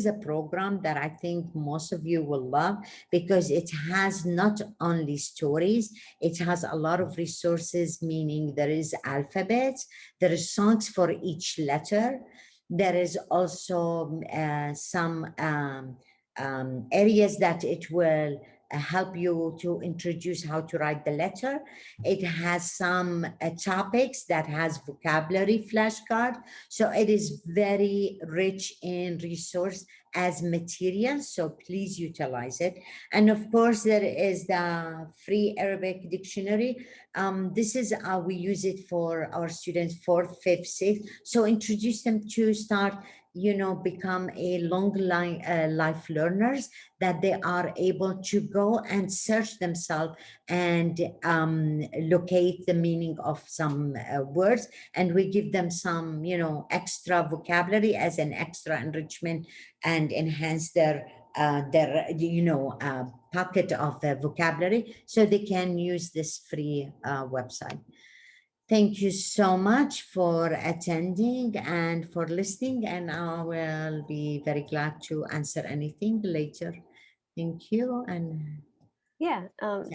a program that I think most of you will love because it has not only stories, it has a lot of resources, meaning there is alphabets, there is songs for each letter. There is also some areas that it will help you to introduce how to write the letter. It has some topics that has vocabulary flashcard. So it is very rich in resource as material. So please utilize it. And of course, there is the free Arabic dictionary. This is how we use it for our students, 4th, 5th, 6th. So introduce them to start, become a long life learners, that they are able to go and search themselves and locate the meaning of some words. And we give them some, extra vocabulary as an extra enrichment and enhance their their, pocket of vocabulary, so they can use this free website. Thank you so much for attending and for listening, and I will be very glad to answer anything later. Thank you. And Yeah,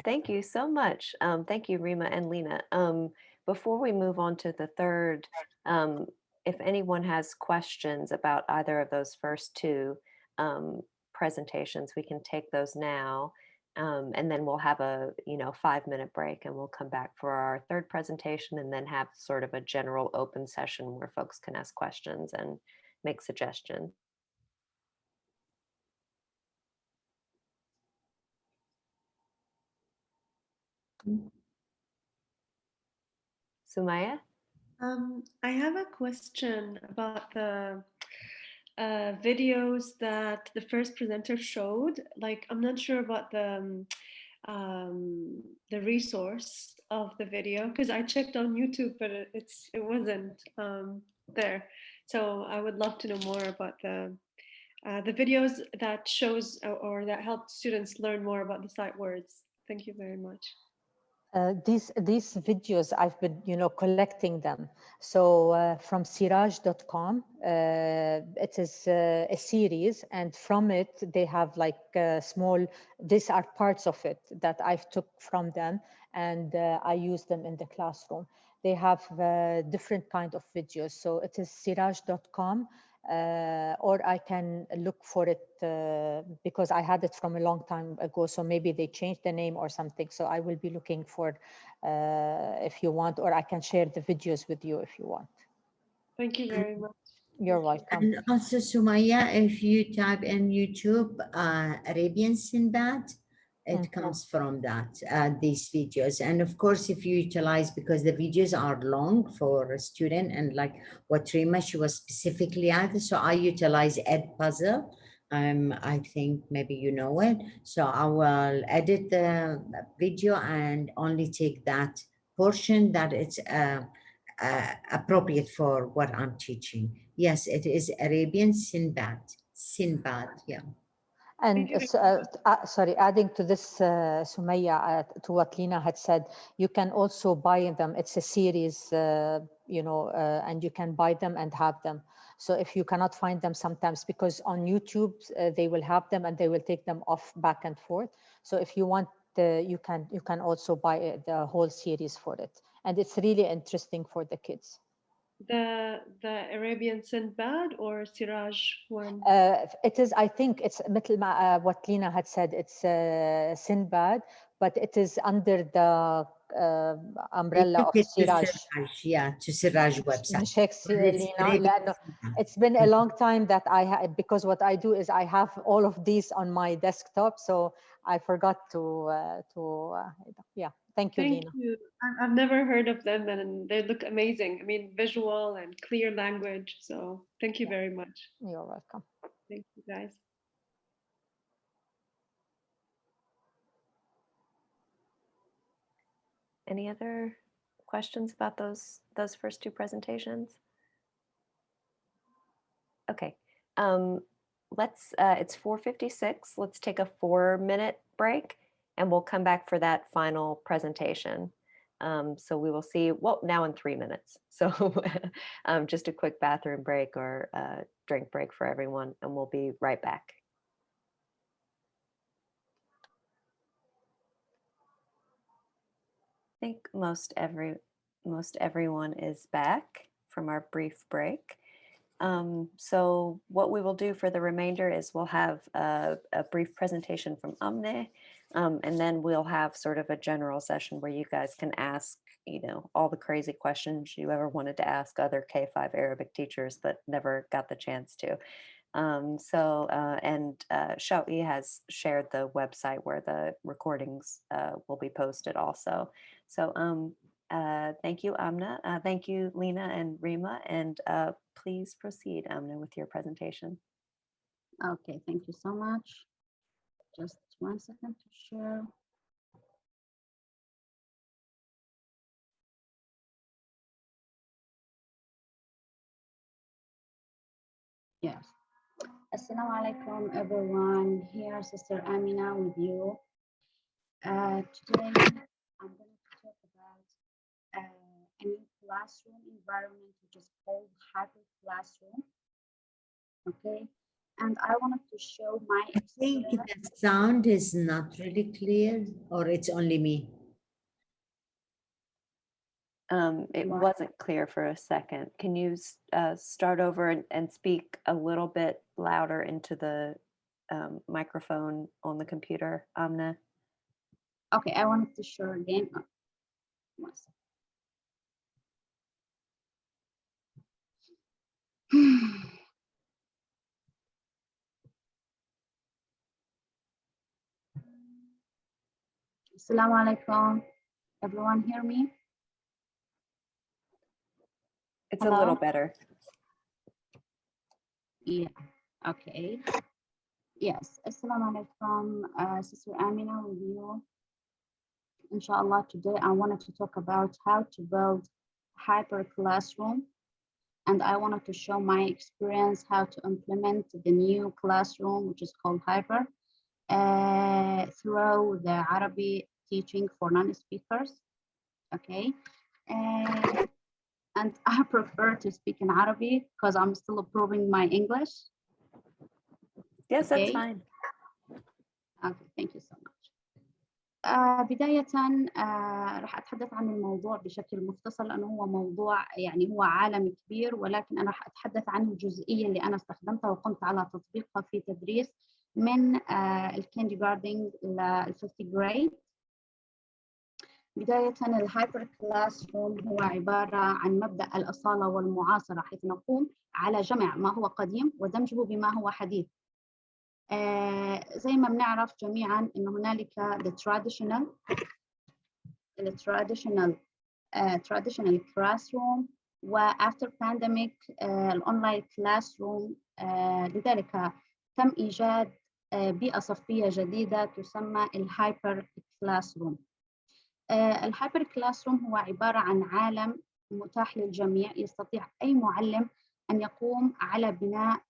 thank you so much. Thank you, Rima and Lena. Before we move on to the third, if anyone has questions about either of those first two presentations, we can take those now. And then we'll have a 5-minute break, and we'll come back for our third presentation, and then have sort of a general open session where folks can ask questions and make suggestions. Sumaya? I have a question about the videos that the first presenter showed. Like, I'm not sure about the resource of the video, because I checked on YouTube, but it wasn't there. So I would love to know more about the videos that shows or that help students learn more about the sight words. Thank you very much. These videos, I've been, collecting them. So from siraj.com, it is a series, and from it, they have like these are parts of it that I've took from them, and I use them in the classroom. They have different kind of videos. So it is siraj.com. Or I can look for it because I had it from a long time ago, so maybe they changed the name or something. So I will be looking for if you want, or I can share the videos with you if you want. Thank you very much. You're welcome. And also, Sumaya, if you type in YouTube Arabian Sinbad, it comes from that, these videos. And of course, if you utilize, because the videos are long for a student, and like what Rima, she was specifically added. So I utilize Edpuzzle. I think maybe you know it. So I will edit the video and only take that portion that it's appropriate for what I'm teaching. Yes, it is Arabian Sinbad. Sinbad, yeah. And sorry, adding to this, Sumaya, to what Lena had said, you can also buy them. It's a series, and you can buy them and have them. So if you cannot find them sometimes, because on YouTube, they will have them and they will take them off back and forth. So if you want, you can also buy the whole series for it. And it's really interesting for the kids. The Arabian Sinbad or Siraj one? It is, I think it's what Lena had said, it's Sinbad, but it is under the umbrella of Siraj. To Siraj website. Lena, it's been a long time that because what I do is I have all of these on my desktop, so I forgot to yeah. Thank you, Lena. You. I've never heard of them, and they look amazing. I mean, visual and clear language. So thank you very much. You're welcome. Thank you, guys. Any other questions about those first two presentations? Okay, it's 4:56. Let's take a 4-minute break, and we'll come back for that final presentation. So we will see, well, now in 3 minutes. So just a quick bathroom break or drink break for everyone, and we'll be right back. I think most everyone is back from our brief break. So what we will do for the remainder is we'll have a brief presentation from Amne, and then we'll have sort of a general session where you guys can ask, all the crazy questions you ever wanted to ask other K-5 Arabic teachers but never got the chance to. Shawty has shared the website where the recordings will be posted also. So thank you, Amna. Thank you, Lena and Rima. And please proceed, Amna, with your presentation. Okay, thank you so much. Just 1 second to share. Yes. Assalamu alaikum everyone. Here Sister Amina with you. Today I'm going to talk about a new classroom environment which is called hyper classroom. Okay, and I wanted to show my I think experience. the sound is not really clear, or it's only me. It Why? wasn't clear for a second. Can you start over and speak a little bit louder into the microphone on the computer, Amna? Okay, I wanted to show again. One second. Assalamu alaikum. Everyone hear me? It's Hello? a little better. Yeah, okay. Yes, Assalamu alaikum, Sister Amina with you. Inshallah, today I wanted to talk about how to build hyper classroom, and I wanted to show my experience how to implement the new classroom, which is called hyper, through the Arabic teaching for non-speakers. Okay, and I prefer to speak in Arabic because I'm still improving my English. Yes, that's Okay. fine. Okay, thank you so much. بداية راح أتحدث عن الموضوع بشكل مختصر لأنه هو موضوع يعني هو عالم كبير، ولكن أنا راح أتحدث عن الجزئية اللي أنا استخدمتها وقمت على تطبيقها في تدريس من الكيندي جاردن للفيفتي جريد. بداية الهايبر كلاس روم هو عبارة عن مبدأ الأصالة والمعاصرة، حيث نقوم على جمع ما هو قديم ودمجه بما هو حديث. زي ما بنعرف جميعا إن هنالك the traditional classroom و after pandemic الأونلاين classroom. لذلك تم إيجاد بيئة صفية جديدة تسمى الهايبر كلاسروم. الهايبر كلاسروم هو عبارة عن عالم متاح للجميع، يستطيع أي معلم أن يقوم على بناء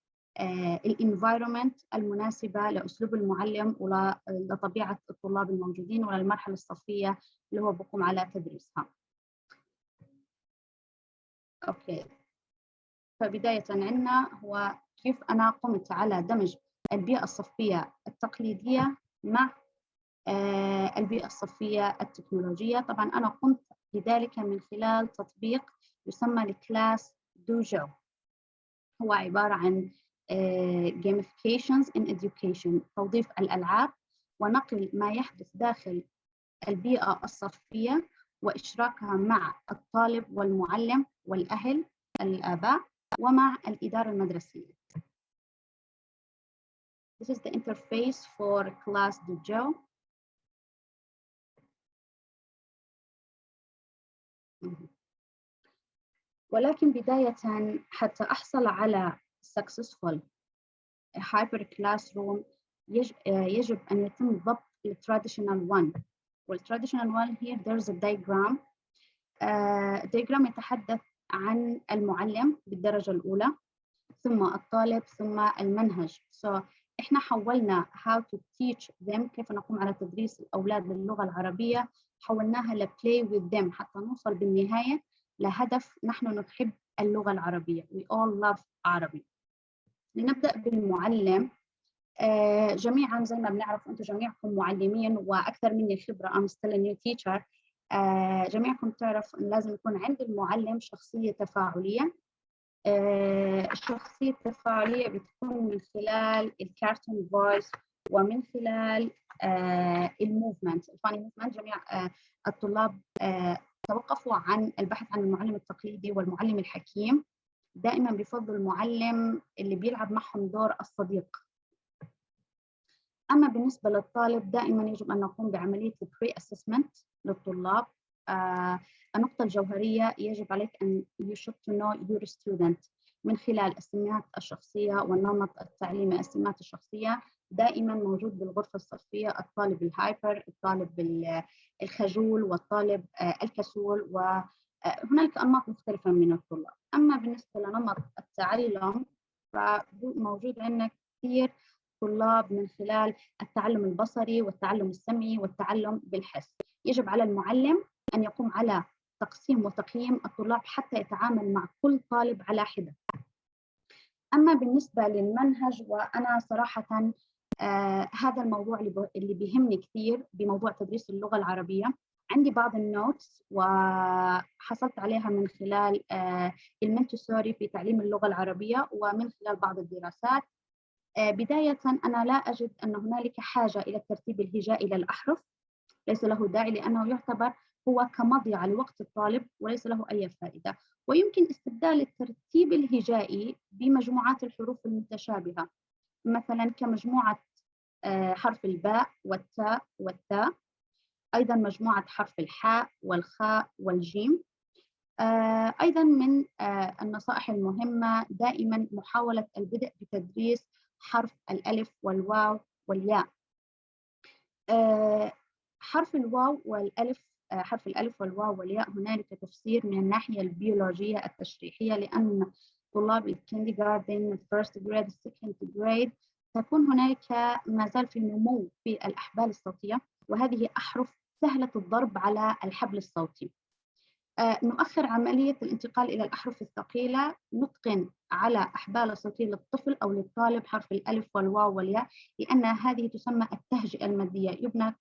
الانفايرمنت المناسبة لأسلوب المعلم ولطبيعة الطلاب الموجودين وللمرحلة الصفية اللي هو بقوم على تدريسها. أوكي، فبداية عندنا هو كيف أنا قمت على دمج البيئة الصفية التقليدية مع البيئة الصفية التكنولوجية. طبعا أنا قمت بذلك من خلال تطبيق يسمى الكلاس دوجو. هو عبارة عن gamifications in education، توظيف الألعاب ونقل ما يحدث داخل البيئة الصفية وإشراكها مع الطالب والمعلم والأهل الآباء ومع الإدارة المدرسية. This is the interface for Class Dojo. ولكن بداية حتى أحصل على successful hyper classroom يجب أن يتم ضبط التراديشنال 1. والتراديشنال 1 here there's a diagram. diagram يتحدث عن المعلم بالدرجة الأولى ثم الطالب ثم المنهج. So إحنا حولنا how to teach them، كيف نقوم على تدريس الأولاد باللغة العربية، حولناها ل play with them حتى نوصل بالنهاية لهدف نحن نحب اللغة العربية. We all love Arabic. لنبدأ بالمعلم. جميعا زي ما بنعرف أنتم جميعكم معلمين وأكثر مني خبرة، I'm still a new teacher. جميعكم تعرف أن لازم يكون عند المعلم شخصية تفاعلية. الشخصية التفاعلية بتكون من خلال الكارتون فويس ومن خلال الموفمنت الفاني موفمنت. جميع الطلاب توقفوا عن البحث عن المعلم التقليدي والمعلم الحكيم. دائما بيفضل المعلم اللي بيلعب معهم دور الصديق. أما بالنسبة للطالب دائما يجب أن نقوم بعملية البري أسسمنت للطلاب. النقطة الجوهرية يجب عليك أن you should to know your student من خلال السمات الشخصية والنمط التعليمي. السمات الشخصية دائما موجود بالغرفة الصفية الطالب الهايبر، الطالب الخجول والطالب الكسول، وهناك أنماط مختلفة من الطلاب. أما بالنسبة لنمط التعلم فموجود عندك كثير طلاب من خلال التعلم البصري والتعلم السمعي والتعلم بالحس. يجب على المعلم أن يقوم على تقسيم وتقييم الطلاب حتى يتعامل مع كل طالب على حدة. أما بالنسبة للمنهج، وأنا صراحة هذا الموضوع اللي بيهمني كثير بموضوع تدريس اللغة العربية. عندي بعض النوتس وحصلت عليها من خلال المنتسوري في تعليم اللغة العربية ومن خلال بعض الدراسات. بداية أنا لا أجد أن هنالك حاجة إلى الترتيب الهجائي للأحرف، ليس له داعي لأنه يعتبر هو كمضيعة لوقت الطالب وليس له أي فائدة. ويمكن استبدال الترتيب الهجائي بمجموعات الحروف المتشابهة، مثلا كمجموعة حرف الباء والتاء والتاء، أيضا مجموعة حرف الحاء والخاء والجيم. أيضا من النصائح المهمة دائما محاولة البدء بتدريس حرف الألف والواو والياء. حرف الواو والألف، حرف الألف والواو والياء هنالك تفسير من الناحية البيولوجية التشريحية، لأن طلاب الكينديغاردن، الفيرست جريد، السكند جريد تكون هنالك ما زال في نمو في الأحبال الصوتية، وهذه أحرف سهلة الضرب على الحبل الصوتي. نؤخر عملية الانتقال إلى الأحرف الثقيلة، نتقن على أحبال صوتية للطفل أو للطالب حرف الألف والواو والياء، لأن هذه تسمى التهجئة المادية، يبنى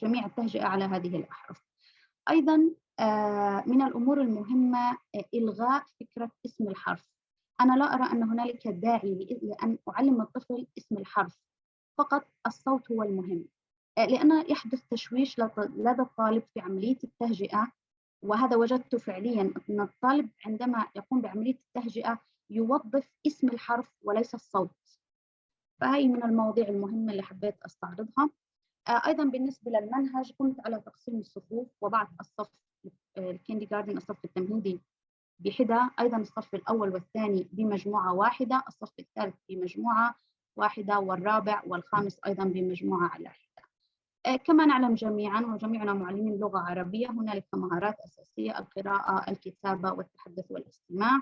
جميع التهجئة على هذه الأحرف. أيضا من الأمور المهمة إلغاء فكرة اسم الحرف. أنا لا أرى أن هنالك داعي لأن أعلم الطفل اسم الحرف، فقط الصوت هو المهم، لأن يحدث تشويش لدى الطالب في عملية التهجئة. وهذا وجدته فعليا أن الطالب عندما يقوم بعملية التهجئة يوظف اسم الحرف وليس الصوت. فهي من المواضيع المهمة اللي حبيت أستعرضها. أيضا بالنسبة للمنهج قمت على تقسيم الصفوف، وبعد الصف الكينديغاردن الصف التمهيدي بحدة، أيضا الصف الأول والثاني بمجموعة واحدة، الصف الثالث بمجموعة واحدة، والرابع والخامس أيضا بمجموعة على حدة. كما نعلم جميعا وجميعنا معلمين لغة عربية هنالك مهارات أساسية: القراءة، الكتابة، والتحدث والاستماع.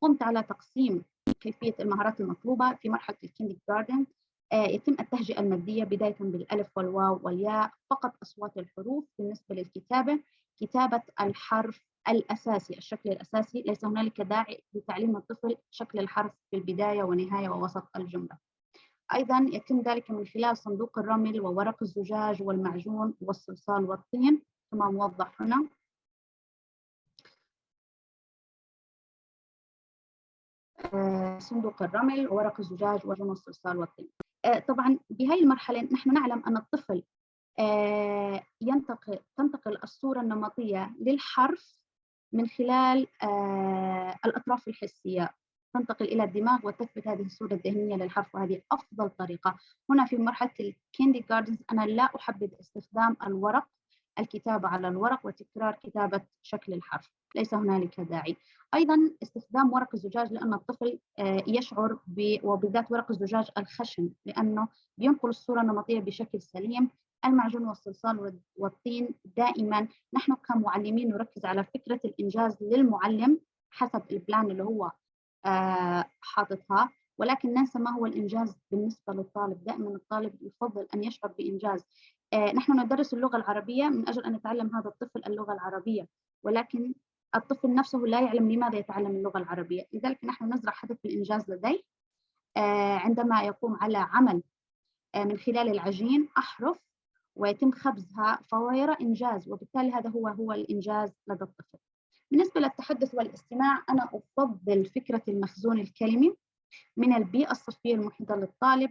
قمت على تقسيم كيفية المهارات المطلوبة في مرحلة الكينديغاردن. يتم التهجئة المادية بداية بالألف والواو والياء، فقط أصوات الحروف. بالنسبة للكتابة، كتابة الحرف الأساسي، الشكل الأساسي، ليس هنالك داعي لتعليم الطفل شكل الحرف في البداية ونهاية ووسط الجملة. أيضا يتم ذلك من خلال صندوق الرمل وورق الزجاج والمعجون والصلصال والطين كما موضح هنا. صندوق الرمل وورق الزجاج والمعجون والصلصال والطين. طبعا بهذه المرحلة نحن نعلم أن الطفل تنتقل الصورة النمطية للحرف من خلال الأطراف الحسية، تنتقل إلى الدماغ وتثبت هذه الصورة الذهنية للحرف، وهذه أفضل طريقة. هنا في مرحلة الكينديغاردن أنا لا أحبذ استخدام الورق، الكتابة على الورق وتكرار كتابة شكل الحرف، ليس هنالك داعي. أيضا استخدام ورق الزجاج، لأن الطفل يشعر وبالذات ورق الزجاج الخشن لأنه بينقل الصورة النمطية بشكل سليم. المعجون والصلصال والطين دائما نحن كمعلمين نركز على فكرة الإنجاز للمعلم حسب البلان اللي هو حاططها، ولكن ننسى ما هو الإنجاز بالنسبة للطالب. دائما الطالب يفضل أن يشعر بإنجاز. نحن ندرس اللغة العربية من أجل أن يتعلم هذا الطفل اللغة العربية، ولكن الطفل نفسه لا يعلم لماذا يتعلم اللغة العربية. لذلك نحن نزرع هدف الإنجاز لديه عندما يقوم على عمل من خلال العجين أحرف ويتم خبزها، فهو يرى إنجاز، وبالتالي هذا هو الإنجاز لدى الطفل. بالنسبة للتحدث والاستماع، أنا أفضل فكرة المخزون الكلمي من البيئة الصفية المحيطة للطالب.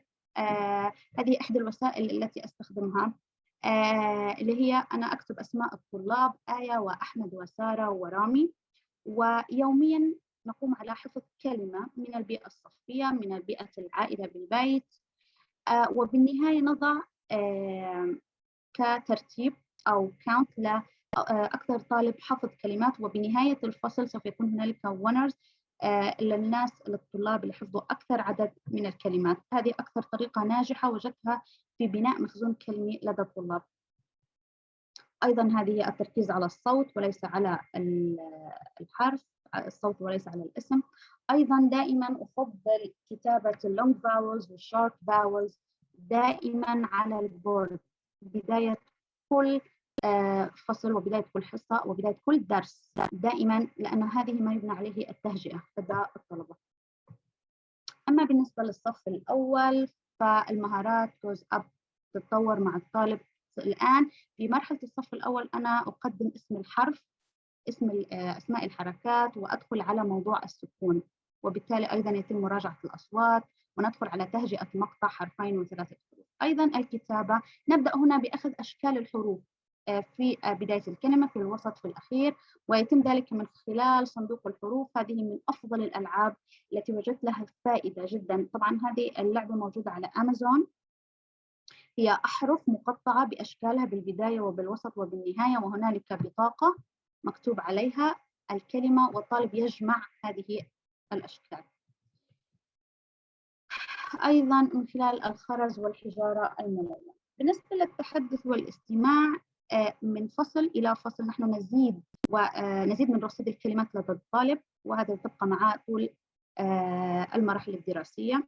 هذه إحدى الوسائل التي أستخدمها، اللي هي أنا أكتب أسماء الطلاب: آية وأحمد وسارة ورامي، ويوميا نقوم على حفظ كلمة من البيئة الصفية، من البيئة العائلة بالبيت، وبالنهاية نضع كترتيب أو كاونت لأكثر طالب حفظ كلمات، وبنهاية الفصل سوف يكون هنالك winners للطلاب اللي حفظوا أكثر عدد من الكلمات. هذه أكثر طريقة ناجحة وجدتها في بناء مخزون كلمي لدى الطلاب. أيضا هذه التركيز على الصوت وليس على الحرف. الصوت وليس على الاسم. أيضا دائما أفضل كتابة اللونج فاولز والشورت فاولز دائما على البورد بداية كل فصل وبداية كل حصة وبداية كل درس دائما، لأن هذه ما يبنى عليه التهجئة لدى الطلبة. أما بالنسبة للصف الأول فالمهارات goes up، تتطور مع الطالب. الآن في مرحلة الصف الأول أنا أقدم اسم الحرف، أسماء الحركات، وأدخل على موضوع السكون، وبالتالي أيضا يتم مراجعة الأصوات، وندخل على تهجئة مقطع حرفين وثلاثة حروف. أيضا الكتابة نبدأ هنا بأخذ أشكال الحروف في بداية الكلمة، في الوسط، في الأخير، ويتم ذلك من خلال صندوق الحروف. هذه من أفضل الألعاب التي وجدت لها فائدة جدا. طبعا هذه اللعبة موجودة على أمازون، هي أحرف مقطعة بأشكالها بالبداية وبالوسط وبالنهاية، وهنالك بطاقة مكتوب عليها الكلمة والطالب يجمع هذه الأشكال. أيضا من خلال الخرز والحجارة الملونة. بالنسبة للتحدث والاستماع من فصل إلى فصل نحن نزيد من رصيد الكلمات لدى الطالب، وهذا تبقى معه طول المراحل الدراسية.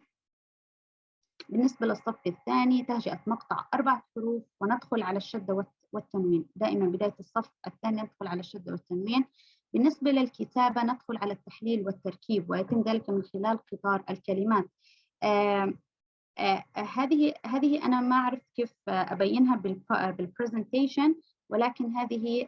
بالنسبة للصف الثاني تهجئة مقطع 4 حروف، وندخل على الشدة والتنوين. دائما بداية الصف الثاني ندخل على الشدة والتنوين. بالنسبة للكتابة ندخل على التحليل والتركيب، ويتم ذلك من خلال قطار الكلمات. هذه أنا ما أعرف كيف أبينها بالبرزنتيشن، ولكن هذه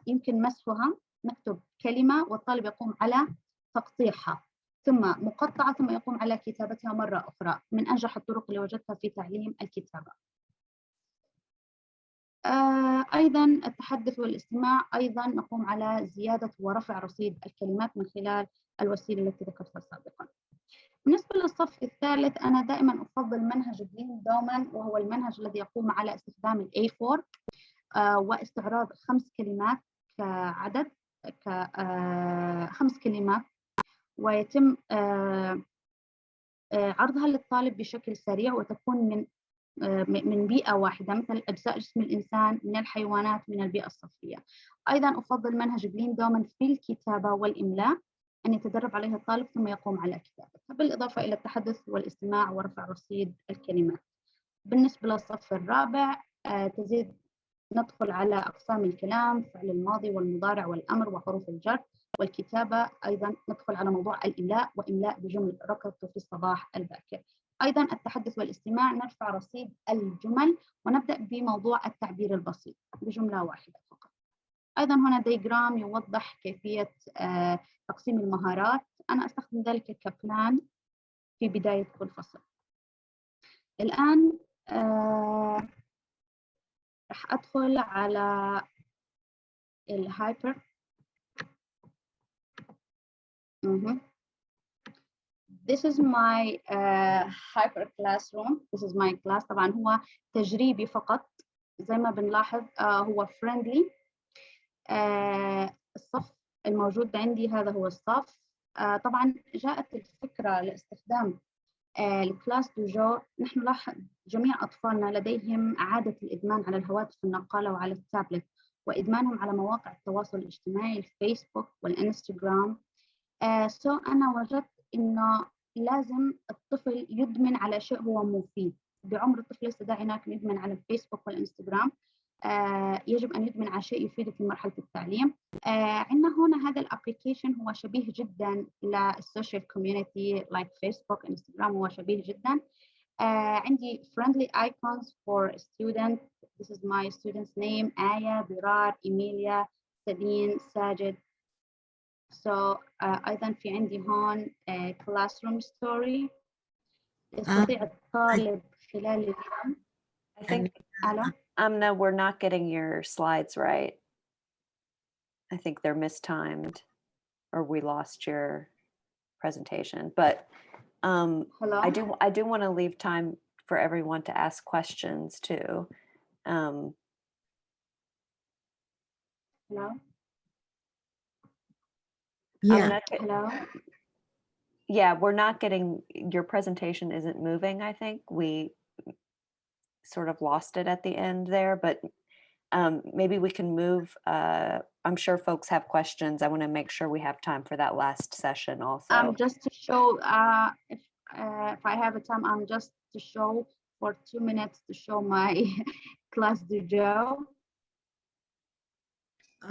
يمكن مسحها، نكتب كلمة والطالب يقوم على تقطيعها، ثم مقطعة، ثم يقوم على كتابتها مرة أخرى. من أنجح الطرق اللي وجدتها في تعليم الكتابة. أيضا التحدث والاستماع، أيضا نقوم على زيادة ورفع رصيد الكلمات من خلال الوسيلة التي ذكرتها سابقا. بالنسبة للصف الثالث أنا دائما أفضل منهج بلين دومان، وهو المنهج الذي يقوم على استخدام ال A4 واستعراض 5 كلمات كعدد، 5 كلمات، ويتم عرضها للطالب بشكل سريع، وتكون من بيئة واحدة، مثل أجزاء جسم الإنسان، من الحيوانات، من البيئة الصفية. أيضا أفضل منهج بلين دومان في الكتابة والإملاء، أن يتدرب عليه الطالب ثم يقوم على كتابتها، بالإضافة إلى التحدث والاستماع ورفع رصيد الكلمات. بالنسبة للصف الرابع ندخل على أقسام الكلام، فعل الماضي والمضارع والأمر وحروف الجر والكتابة. أيضا ندخل على موضوع الإملاء وإملاء بجمل ركضت في الصباح الباكر. أيضا التحدث والاستماع نرفع رصيد الجمل، ونبدأ بموضوع التعبير البسيط بجملة واحدة فقط. أيضا هنا دياجرام يوضح كيفية تقسيم المهارات، أنا أستخدم ذلك كبلان في بداية كل فصل. الآن راح أدخل على الهايبر. This is my hyper classroom. This is my class. طبعا هو تجريبي فقط، زي ما بنلاحظ هو friendly. الصف الموجود عندي هذا هو الصف. طبعا جاءت الفكرة لاستخدام الكلاس دو جو. نحن نلاحظ جميع أطفالنا لديهم عادة الإدمان على الهواتف النقالة وعلى التابلت، وإدمانهم على مواقع التواصل الاجتماعي، الفيسبوك والإنستغرام. أنا وجدت إنه لازم الطفل يدمن على شيء هو مفيد. بعمر الطفل ليس داعي أن يدمن على الفيسبوك والإنستغرام، يجب أن يدمن على شيء يفيده في مرحلة التعليم. عندنا هنا هذا الابلكيشن هو شبيه جدا للسوشيال كوميونتي لايك فيسبوك انستغرام، هو شبيه جدا. عندي friendly icons for students. This is my students name: آية، برار، إيميليا، سلين، ساجد. أيضا في عندي هون classroom story. يستطيع الطالب خلال اليوم. I think Amna, we're not getting your slides right. I think they're mistimed, or we lost your presentation. But I do want to leave time for everyone to ask questions too. Hello. Yeah. Hello. Yeah, we're not getting, your presentation isn't moving. I think we sort of lost it at the end there, but maybe we can move. I'm sure folks have questions. I want to make sure we have time for that last session also. Just to show, if I have a time, I'm just to show for 2 minutes to show my class dojo.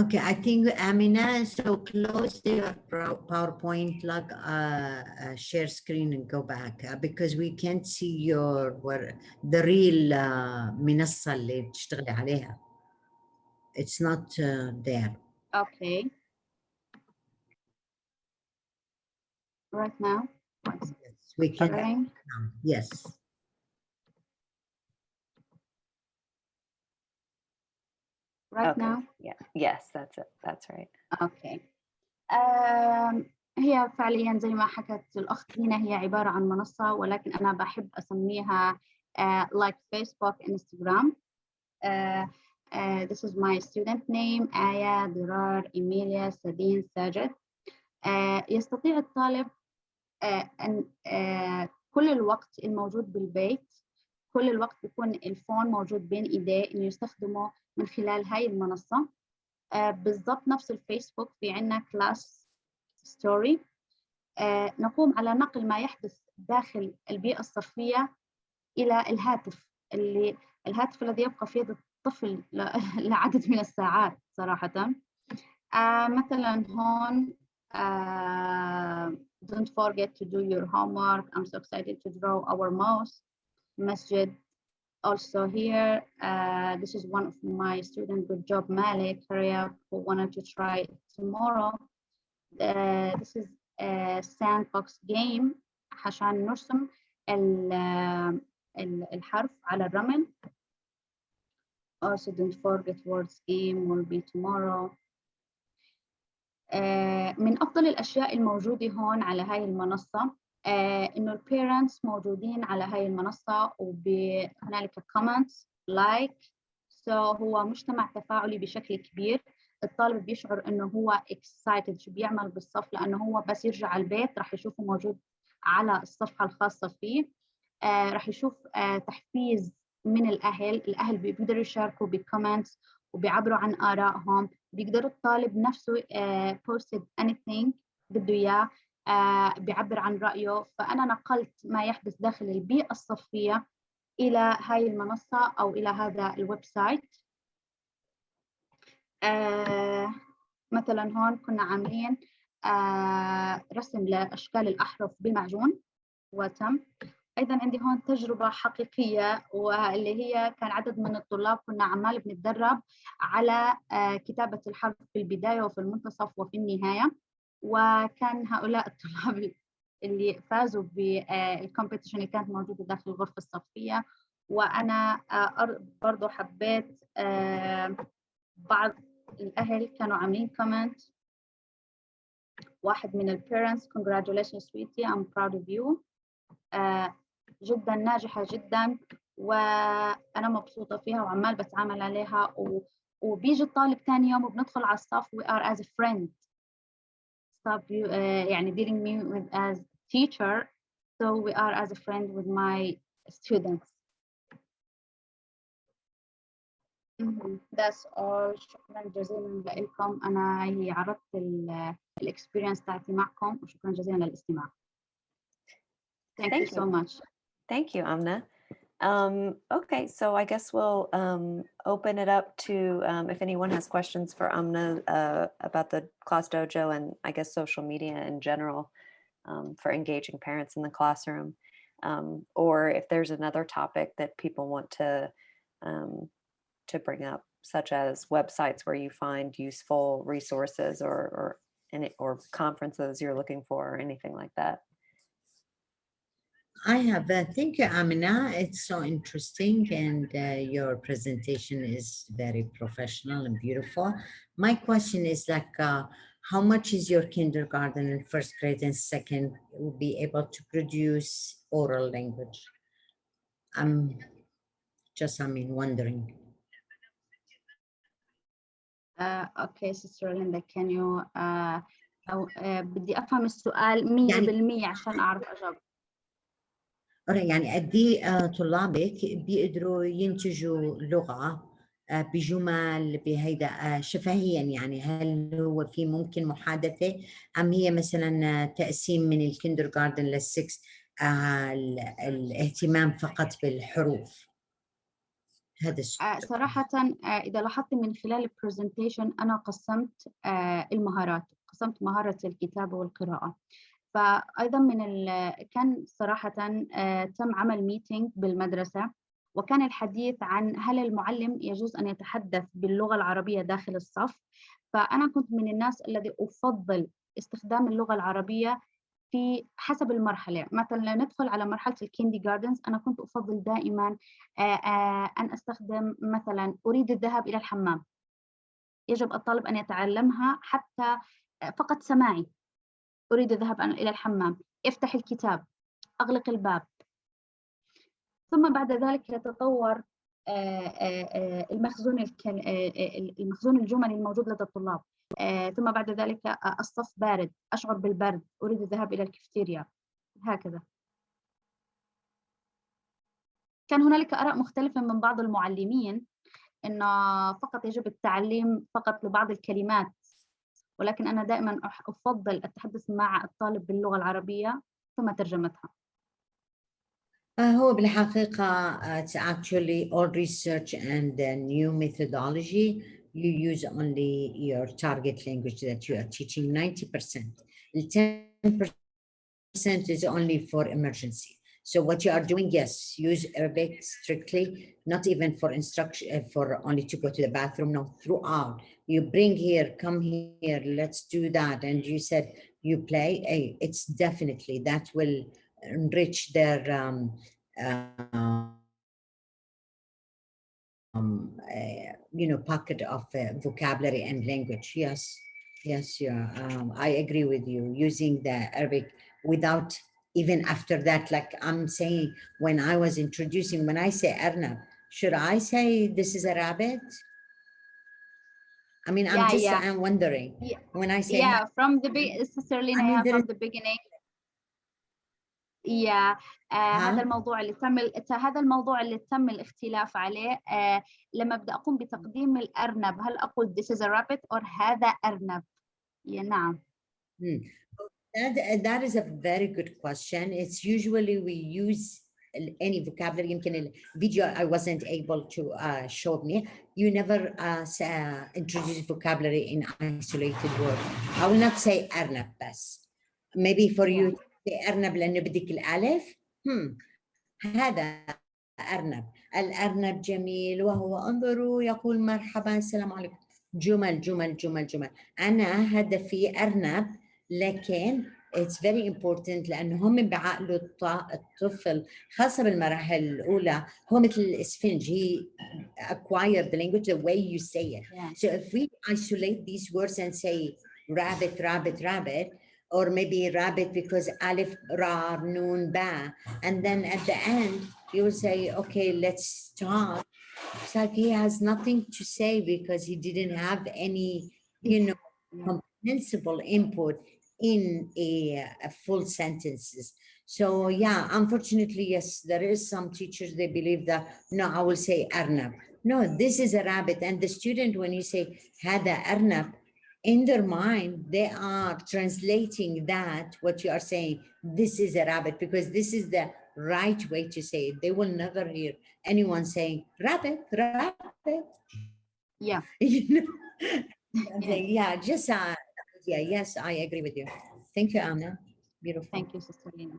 Okay, I think Amina, so close your PowerPoint, like share screen and go back because we can't see your the real منصة اللي بتشتغلي عليها. It's not there. Okay. Right now. Yes, we can. Sharing. Yes. Right okay. now. Yeah. Yes, that's it. That's right. Okay. هي فعليا زي ما حكت الأخت دينا هي عبارة عن منصة ولكن أنا بحب أسميها like Facebook, Instagram. This is my student name آية ضرار إيميليا سدين ساجد. يستطيع الطالب أن كل الوقت الموجود بالبيت كل الوقت بيكون الفون موجود بين إيديه إنه يستخدمه من خلال هاي المنصة. بالضبط نفس الفيسبوك في عنا كلاس ستوري. نقوم على نقل ما يحدث داخل البيئة الصفية إلى الهاتف الذي يبقى في يد الطفل لعدد من الساعات صراحة. مثلا هون don't forget to do your homework. I'm so excited to draw our mouse. Masjid also here. This is one of my students. Good job, Malik. Hurry up, who wanted to try it tomorrow. This is a sandbox game عشان نرسم الحرف على الرمل. Also don't forget words game will be tomorrow. من أفضل الأشياء الموجودة هون على هاي المنصة إنه البيرنتس موجودين على هاي المنصة وهنالك comments like so هو مجتمع تفاعلي بشكل كبير. الطالب بيشعر إنه هو excited شو بيعمل بالصف لأنه هو بس يرجع على البيت راح يشوفه موجود على الصفحة الخاصة فيه. راح يشوف تحفيز من الأهل بيقدروا يشاركوا بالكومنتس وبيعبروا عن آرائهم. بيقدر الطالب نفسه posted anything بده إياه بيعبر عن رأيه. فأنا نقلت ما يحدث داخل البيئة الصفية إلى هاي المنصة أو إلى هذا الويب سايت. مثلا هون كنا عاملين رسم لأشكال الأحرف بالمعجون وتم. أيضا عندي هون تجربة حقيقية واللي هي كان عدد من الطلاب كنا عمال بنتدرب على كتابة الحرف في البداية وفي المنتصف وفي النهاية. وكان هؤلاء الطلاب اللي فازوا بالكومبيتيشن اللي كانت موجودة داخل الغرفة الصفية. وأنا برضو حبيت بعض الأهل كانوا عاملين كومنت. واحد من الparents congratulations sweetie I'm proud of you. جدا ناجحة جدا وأنا مبسوطة فيها وعمال بتعامل عليها وبيجي الطالب ثاني يوم وبندخل على الصف we are as a friend. Stop you يعني dealing me with as teacher so we are as a friend with my students. That's all. شكرا جزيلا لكم. أنا هي عرضت الإكسبيرينس تاعتي معكم وشكرا جزيلا للاستماع. Thank you so much. Thank you, Amna. Okay, so I guess we'll open it up to if anyone has questions for Amna about the class dojo and I guess social media in general for engaging parents in the classroom, or if there's another topic that people want to bring up, such as websites where you find useful resources or conferences you're looking for or anything like that. I have, thank you, Amina. It's so interesting and your presentation is very professional and beautiful. My question is like, how much is your kindergarten and first grade and second will be able to produce oral language? I'm wondering. Okay, Sister Linda, can you بدي أفهم السؤال 100% عشان أعرف أجاوب. يعني قد ايه طلابك بيقدروا ينتجوا لغة بجمل بهيدا شفهيا، يعني هل هو في ممكن محادثة أم هي مثلا تقسيم من الكندر جاردن للسكس، الاهتمام فقط بالحروف؟ هذا السؤال. صراحة إذا لاحظت من خلال البرزنتيشن أنا قسمت المهارات، قسمت مهارة الكتابة والقراءة. فأيضا كان صراحة تم عمل ميتينج بالمدرسة، وكان الحديث عن هل المعلم يجوز أن يتحدث باللغة العربية داخل الصف. فأنا كنت من الناس الذي أفضل استخدام اللغة العربية في حسب المرحلة. مثلا ندخل على مرحلة الكيندي جاردنز، أنا كنت أفضل دائما أن أستخدم مثلا أريد الذهاب إلى الحمام. يجب الطالب أن يتعلمها حتى فقط سماعي. أريد الذهاب إلى الحمام، افتح الكتاب، أغلق الباب. ثم بعد ذلك يتطور المخزون الجملي الموجود لدى الطلاب. ثم بعد ذلك الصف بارد، أشعر بالبرد، أريد الذهاب إلى الكافيتيريا، هكذا. كان هنالك آراء مختلفة من بعض المعلمين إنه فقط يجب التعليم فقط لبعض الكلمات، ولكن أنا دائما أفضل التحدث مع الطالب باللغة العربية ثم ترجمتها. هو بالحقيقة it's actually all research and the new methodology. You use only your target language that you are teaching 90%. The 10% is only for emergency. So what you are doing, yes, use Arabic strictly, not even for instruction, for only to go to the bathroom, no, throughout. You bring here, come here, let's do that. And you said you play, it's definitely, that will enrich their pocket of vocabulary and language. Yes, yeah. I agree with you. Using the Arabic without even after that, like I'm saying, when I was introducing, when I say Arnab, should I say this is a rabbit? I mean, I'm wondering when I say from the Sister Lina, from the beginning. هذا الموضوع اللي تم الاختلاف عليه. لما بدي أقوم بتقديم الأرنب، هل أقول this is a rabbit or هذا أرنب؟ نعم. That is a very good question. It's usually we use any vocabulary. يمكن الفيديو I wasn't able to show me. You never introduce vocabulary in isolated words. I will not say أرنب بس. Maybe for you أرنب لأنه بدك الألف. هذا أرنب. الأرنب جميل وهو انظروا يقول مرحبا السلام عليكم. جمل جمل جمل جمل. أنا هدفي أرنب، لكن it's very important لأنه هم بعقله الطفل خاصة بالمراحل الأولى هو مثل الإسفنج. He acquired the language the way you say it. So if we isolate these words and say rabbit, rabbit, rabbit, or maybe rabbit because alif, ra, noon, ba, and then at the end you will say, okay, let's stop. It's like he has nothing to say because he didn't have any, comprehensible input in a full sentences. So yeah, unfortunately, yes, there is some teachers, they believe that, no, I will say Arnab. No, this is a rabbit. And the student, when you say Hada Arnab, in their mind, they are translating that, what you are saying, this is a rabbit, because this is the right way to say it. They will never hear anyone saying rabbit, rabbit. Yeah. Yes, I agree with you. Thank you, Anna. Beautiful. Thank you, Sister Lina.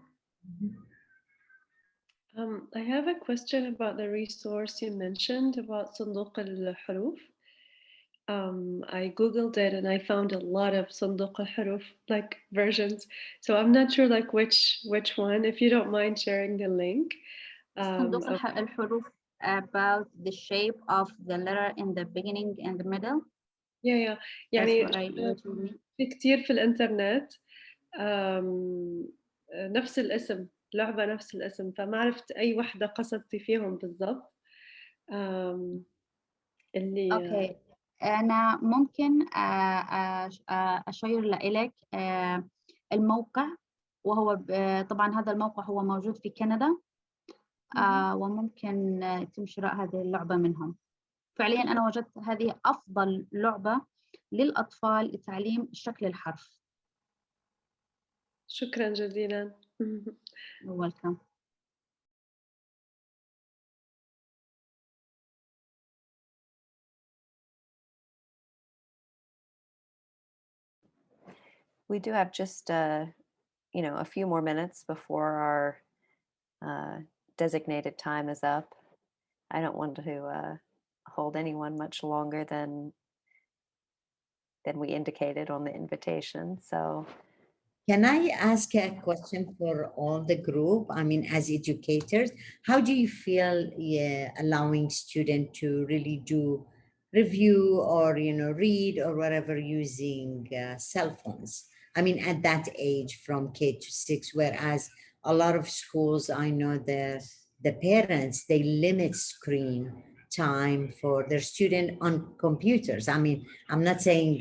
I have a question about the resource you mentioned about صندوق الحروف. I googled it and I found a lot of صندوق الحروف like versions, so I'm not sure like which one. If you don't mind sharing the link. صندوق الحروف about the shape of the letter in the beginning and the middle. Yeah. يعني في كتير في الإنترنت نفس الاسم، لعبة نفس الاسم، فما عرفت أي واحدة قصدتي فيهم بالضبط. اللي أوكي، أنا ممكن أشير لإلك الموقع، وهو طبعا هذا الموقع هو موجود في كندا، وممكن يتم شراء هذه اللعبة منهم. فعليا أنا وجدت هذه أفضل لعبة للأطفال لتعليم شكل الحرف. شكرا جزيلا. Welcome. We do have just a few more minutes before our designated time is up. I don't want to hold anyone much longer than we indicated on the invitation. So can I ask a question for all the group? I mean, as educators, how do you feel allowing students to really do review or, read or whatever using cell phones? I mean, at that age from K-6, whereas a lot of schools, I know the parents, they limit screen time for their student on computers. I mean, I'm not saying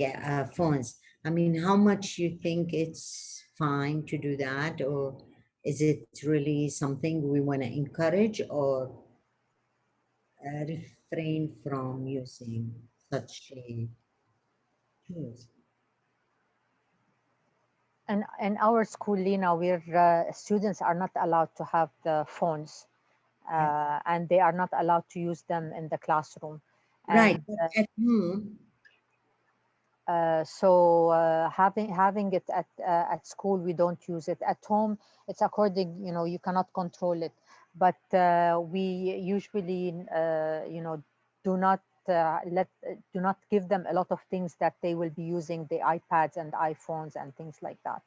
phones. I mean, how much you think it's fine to do that, or is it really something we want to encourage or refrain from using such tools? And in our school, Lina, where students are not allowed to have the phones, and they are not allowed to use them in the classroom. Right, And, but at home. So having it at school, we don't use it. At home, it's according, you cannot control it. But we usually, do not do not give them a lot of things that they will be using the iPads and iPhones and things like that.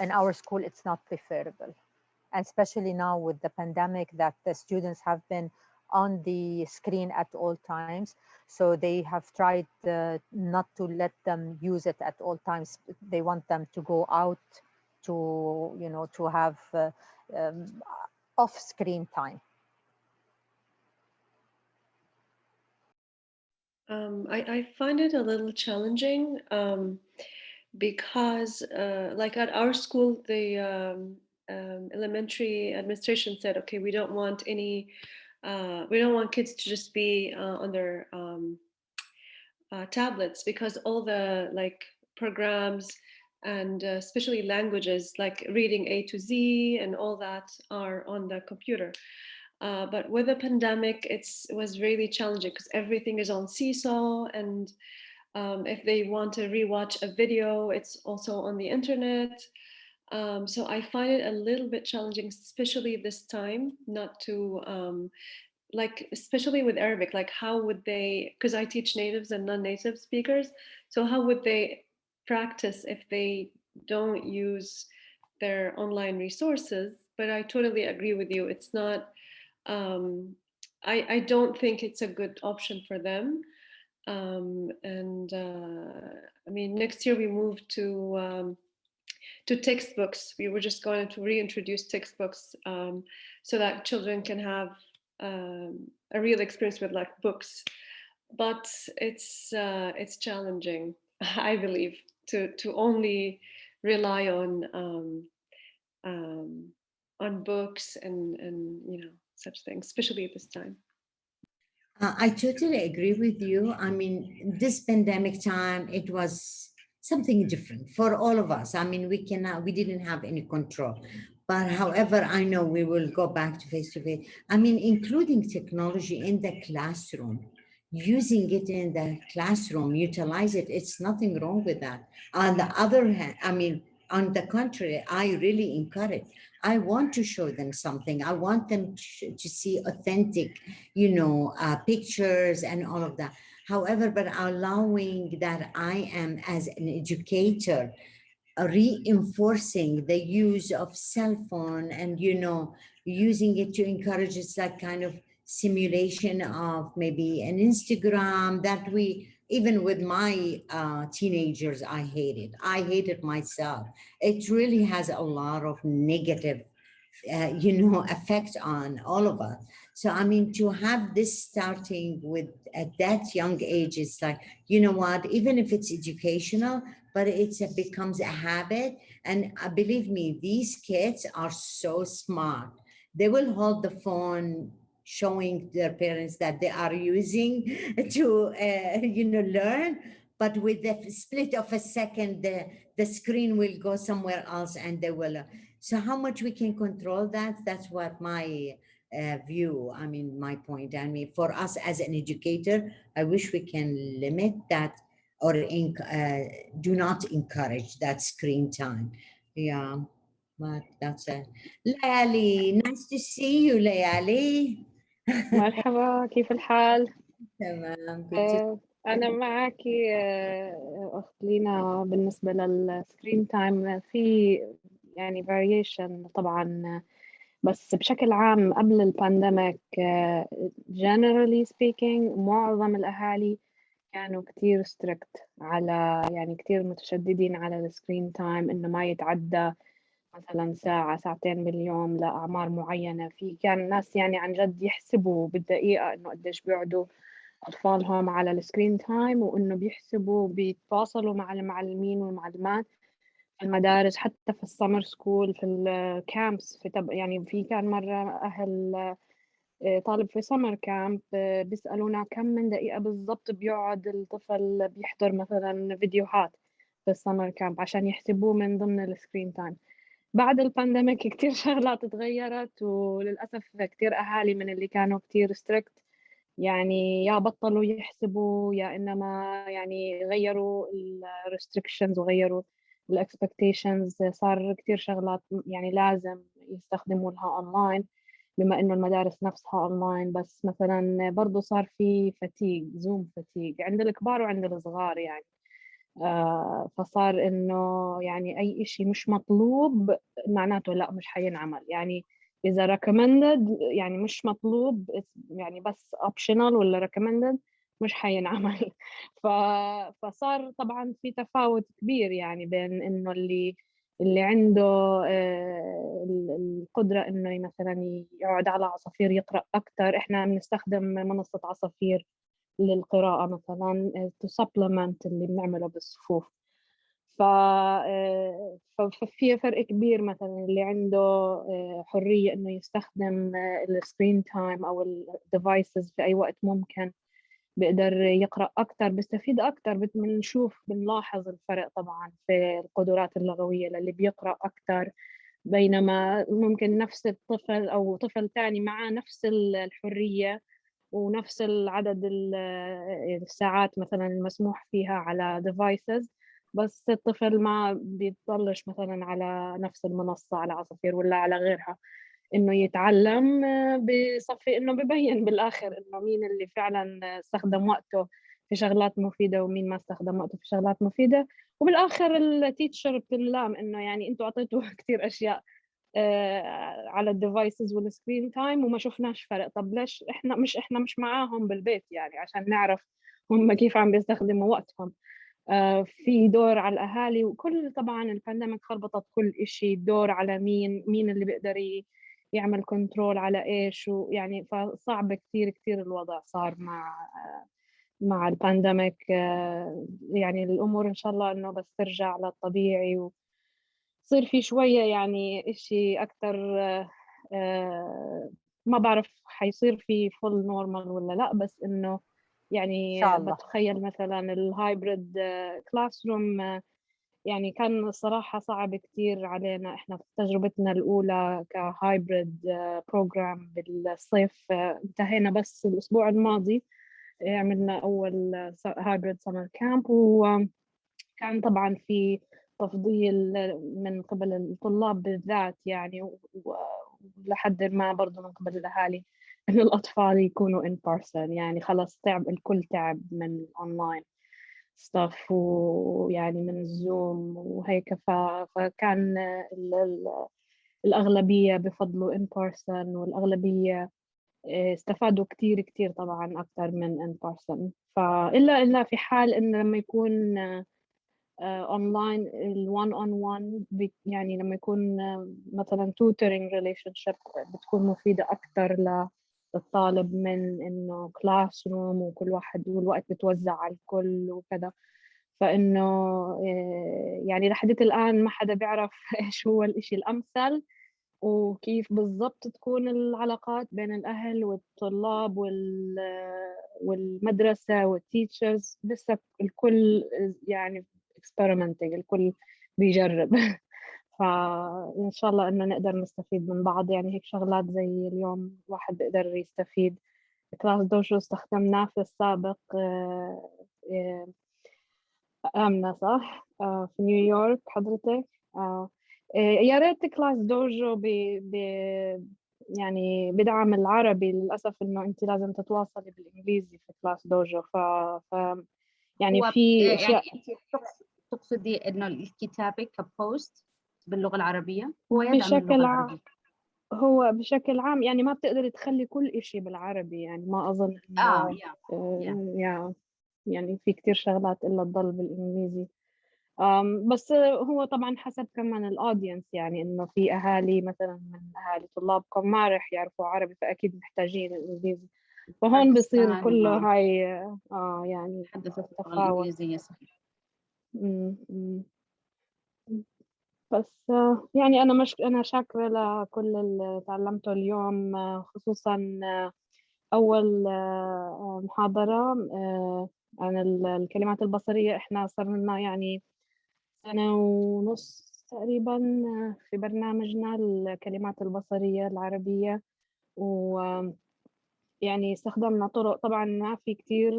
In our school, it's not preferable, and especially now with the pandemic, that the students have been on the screen at all times. So they have tried not to let them use it at all times. They want them to go out to, to have off-screen time. I find it a little challenging because, like at our school, the elementary administration said, okay, we don't want kids to just be on their tablets, because all the like programs and especially languages like reading A to Z and all that are on the computer. But with the pandemic, it was really challenging because everything is on Seesaw, and if they want to rewatch a video, it's also on the internet. So I find it a little bit challenging, especially this time, not to like, especially with Arabic, like how would they, because I teach natives and non-native speakers, so how would they practice if they don't use their online resources? But I totally agree with you. It's not, I don't think it's a good option for them. And I mean, next year we moved to textbooks. We were just going to reintroduce textbooks so that children can have a real experience with like books. But it's challenging, I believe, to only rely on books and such things, especially at this time. I totally agree with you. I mean, this pandemic time, it was something different for all of us. I mean, we didn't have any control. But however, I know we will go back to face to face. I mean, including technology in the classroom, using it in the classroom, utilize it. It's nothing wrong with that. On the other hand, I mean, on the contrary, I really encourage. I want to show them something. I want them to see authentic, pictures and all of that. However, but allowing that I am as an educator reinforcing the use of cell phone and using it to encourage, it's like kind of simulation of maybe an Instagram that we, even with my teenagers, I hate it myself. It really has a lot of negative effect on all of us. So I mean, to have this starting with at that young age, it's like, you know what, even if it's educational, but it becomes a habit. And believe me, these kids are so smart. They will hold the phone showing their parents that they are using to learn, but with the split of a second the screen will go somewhere else and they will so how much we can control that, that's what my view, I mean my point. I mean, for us as an educator, I wish we can limit that or do not encourage that screen time. Yeah, but that's it. Layali, nice to see you, Layali. مرحبا، كيف الحال؟ تمام. good to أنا معاكي أخت لينا. بالنسبة للسكرين تايم في يعني variation طبعا، بس بشكل عام قبل البانديميك generally speaking معظم الأهالي كانوا كتير strict على، يعني كتير متشددين على السكرين تايم، إنه ما يتعدى مثلا ساعة ساعتين باليوم لأعمار معينة. كان ناس يعني عن جد يحسبوا بالدقيقة إنه قديش بيقعدوا أطفالهم على السكرين تايم، وإنه بيحسبوا بيتواصلوا مع المعلمين والمعلمات في المدارس، حتى في السمر سكول، في الكامبس، يعني كان مرة أهل طالب في سمر كامب بيسألونا كم من دقيقة بالضبط بيقعد الطفل بيحضر مثلا فيديوهات في السمر كامب عشان يحسبوه من ضمن السكرين تايم. بعد البانديميك كتير شغلات اتغيرت، وللأسف كتير أهالي من اللي كانوا كتير ستريكت يعني يا بطلوا يحسبوا، يا إنما يعني غيروا الريستريكشنز وغيروا الاكسبكتيشنز. صار كتير شغلات يعني لازم يستخدموا لها أونلاين بما إنه المدارس نفسها أونلاين. بس مثلا برضو صار في فتيق، زوم فتيق عند الكبار وعند الصغار يعني. فصار إنه يعني أي إشي مش مطلوب معناته لا مش حينعمل، يعني إذا recommended يعني مش مطلوب، يعني بس optional ولا recommended مش حينعمل. ف... فصار طبعا في تفاوت كبير يعني بين إنه اللي عنده القدرة إنه مثلا يقعد على عصافير يقرأ أكتر. إحنا بنستخدم منصة عصافير للقراءة مثلا to supplement اللي بنعمله بالصفوف. ففي فرق كبير مثلا اللي عنده حرية إنه يستخدم السكرين تايم أو الديفايسز في أي وقت ممكن، بيقدر يقرأ أكتر، بيستفيد أكتر. بنلاحظ الفرق طبعا في القدرات اللغوية للي بيقرأ أكتر، بينما ممكن نفس الطفل أو طفل تاني معاه نفس الحرية ونفس العدد الساعات مثلا المسموح فيها على devices، بس الطفل ما بيضلش مثلا على نفس المنصة على عصافير ولا على غيرها إنه يتعلم. بصفي إنه ببين بالآخر إنه مين اللي فعلا استخدم وقته في شغلات مفيدة ومين ما استخدم وقته في شغلات مفيدة. وبالآخر التيتشر بتنلام إنه يعني أنتوا أعطيتوا كتير أشياء على الديفايسز والسكرين تايم وما شفناش فرق. طب ليش احنا مش معاهم بالبيت يعني عشان نعرف هم كيف عم بيستخدموا وقتهم؟ في دور على الأهالي، وكل طبعا البانديميك خربطت كل إشي، دور على مين اللي بيقدر يعمل كنترول على إيش، ويعني فصعب كتير كتير الوضع صار مع البانديميك. يعني الأمور إن شاء الله إنه بس ترجع للطبيعي ويصير في شوية يعني إشي أكتر. ما بعرف حيصير في فول نورمال ولا لا، بس إنه إن يعني شاء الله. بتخيل مثلا الهايبريد كلاس روم يعني كان الصراحة صعب كتير علينا. إحنا في تجربتنا الأولى كهايبريد بروجرام بالصيف انتهينا بس الأسبوع الماضي. عملنا أول هايبريد سمر كامب، وكان طبعا في تفضيل من قبل الطلاب بالذات يعني، ولحد ما برضو من قبل الأهالي إن الأطفال يكونوا in person. يعني خلاص تعب الكل، تعب من أونلاين ستاف ويعني من الزوم وهيك. فكان الأغلبية بفضلوا in person، والأغلبية استفادوا كتير كتير طبعا أكتر من in person. إلا في حال إنه لما يكون اونلاين ال1 on 1 يعني لما يكون مثلا tutoring relationship بتكون مفيدة أكتر للطالب من إنه كلاس روم وكل واحد والوقت بتوزع على الكل وكذا. فإنه يعني لحد الآن ما حدا بيعرف إيش هو الإشي الأمثل، وكيف بالضبط تكون العلاقات بين الأهل والطلاب والمدرسة والteachers. لسه الكل يعني experimenting، الكل بيجرب. فإن شاء الله إنه نقدر نستفيد من بعض، يعني هيك شغلات زي اليوم الواحد بيقدر يستفيد. كلاس دوجو استخدمناه في السابق، آمنة صح؟ في نيويورك حضرتك. يا ريت كلاس دوجو يعني بدعم العربي. للأسف إنه أنت لازم تتواصلي بالإنجليزي في كلاس دوجو. ف يعني هو في يعني أشياء أنت تقصدي إنه الكتابة كبوست باللغة العربية هو يدعم اللغة العربية. هو بشكل عام يعني ما بتقدري تخلي كل إشي بالعربي، يعني ما أظن إنه يعني في كتير شغلات إلا تضل بالإنجليزي. بس هو طبعا حسب كمان الأودينس، يعني إنه في أهالي مثلا من أهالي طلابكم ما رح يعرفوا عربي، فأكيد محتاجين الإنجليزي. فهون بصير كله هاي يعني حدثت اللغة تفاوت. الإنجليزية صحيح. بس يعني أنا شاكرة لكل اللي تعلمته اليوم، خصوصا أول محاضرة عن الكلمات البصرية. إحنا صار لنا يعني 1.5 سنة تقريبا في برنامجنا الكلمات البصرية العربية، ويعني استخدمنا طرق. طبعا ما في كتير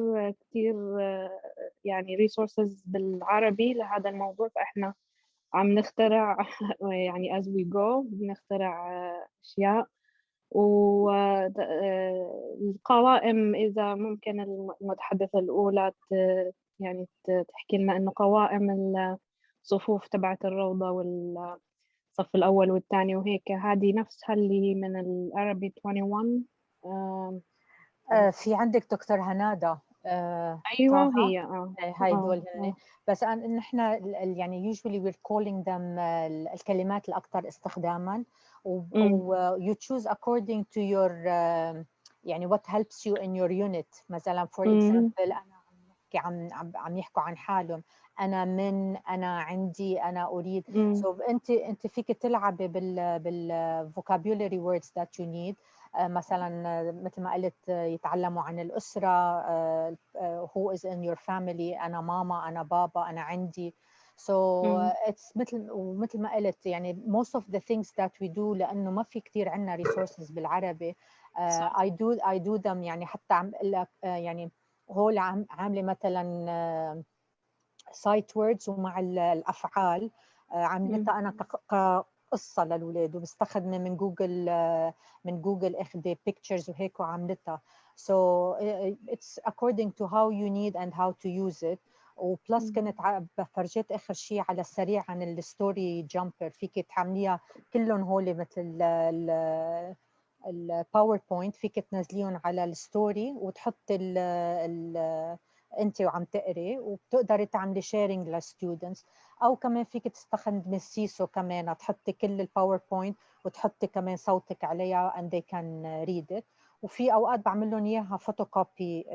يعني resources بالعربي لهذا الموضوع، فإحنا عم نخترع يعني as we go بنخترع أشياء. والقوائم إذا ممكن المتحدثة الأولى يعني تحكي لنا إنه قوائم الصفوف تبعت الروضة والصف الأول والثاني وهيك، هذه نفسها اللي هي من العربي 21. في عندك دكتور هنادا. أيوة طه. هي هاي دول هن. بس نحن يعني usually we're calling them الكلمات الأكثر استخداما، و you choose according to your يعني what helps you in your unit. مثلا for example أنا عم يحكوا عن حالهم، أنا عندي، أنا أريد. so أنت فيك تلعبي بال vocabulary words that you need. مثلا مثل ما قلت يتعلموا عن الأسرة، who is in your family، أنا ماما، أنا بابا، أنا عندي. so it's مثل ما قلت يعني most of the things that we do، لأنه ما في كتير عنا resources بالعربي. I do them. يعني حتى عم لك يعني هول عاملة مثلا sight words ومع الأفعال عملتها أنا قصة للأولاد، وبستخدم من جوجل اخذ pictures وهيك وعملتها. so it's according to how you need and how to use it. وبلس كنت فرجيت اخر شيء على السريع عن الستوري جامبر، فيك تعمليها كلهم هول مثل الباوربوينت، فيك تنزليهم على الستوري وتحط انت وعم تقري، وبتقدري تعملي شيرنج للستودنتس. او كمان فيك تستخدمي السيسو كمان، تحطي كل الباوربوينت وتحطي كمان صوتك عليها and they can read it. وفي اوقات بعمل لهم اياها فوتوكوبي.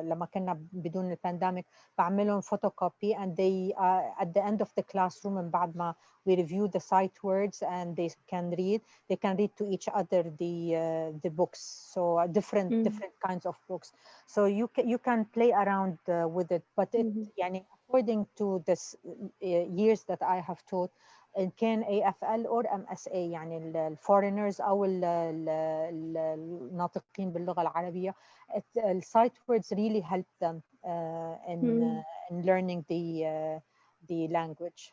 لما كنا بدون البانديميك بعمل لهم فوتوكوبي and they at the end of the classroom من بعد ما we review the sight words and they can read to each other the books. so different kinds of books. so you can play around with it, but it يعني according to this years that I have taught إن كان AFL or MSA، يعني الفورينرز أو الناطقين باللغة العربية. الsight words really help them in learning the language.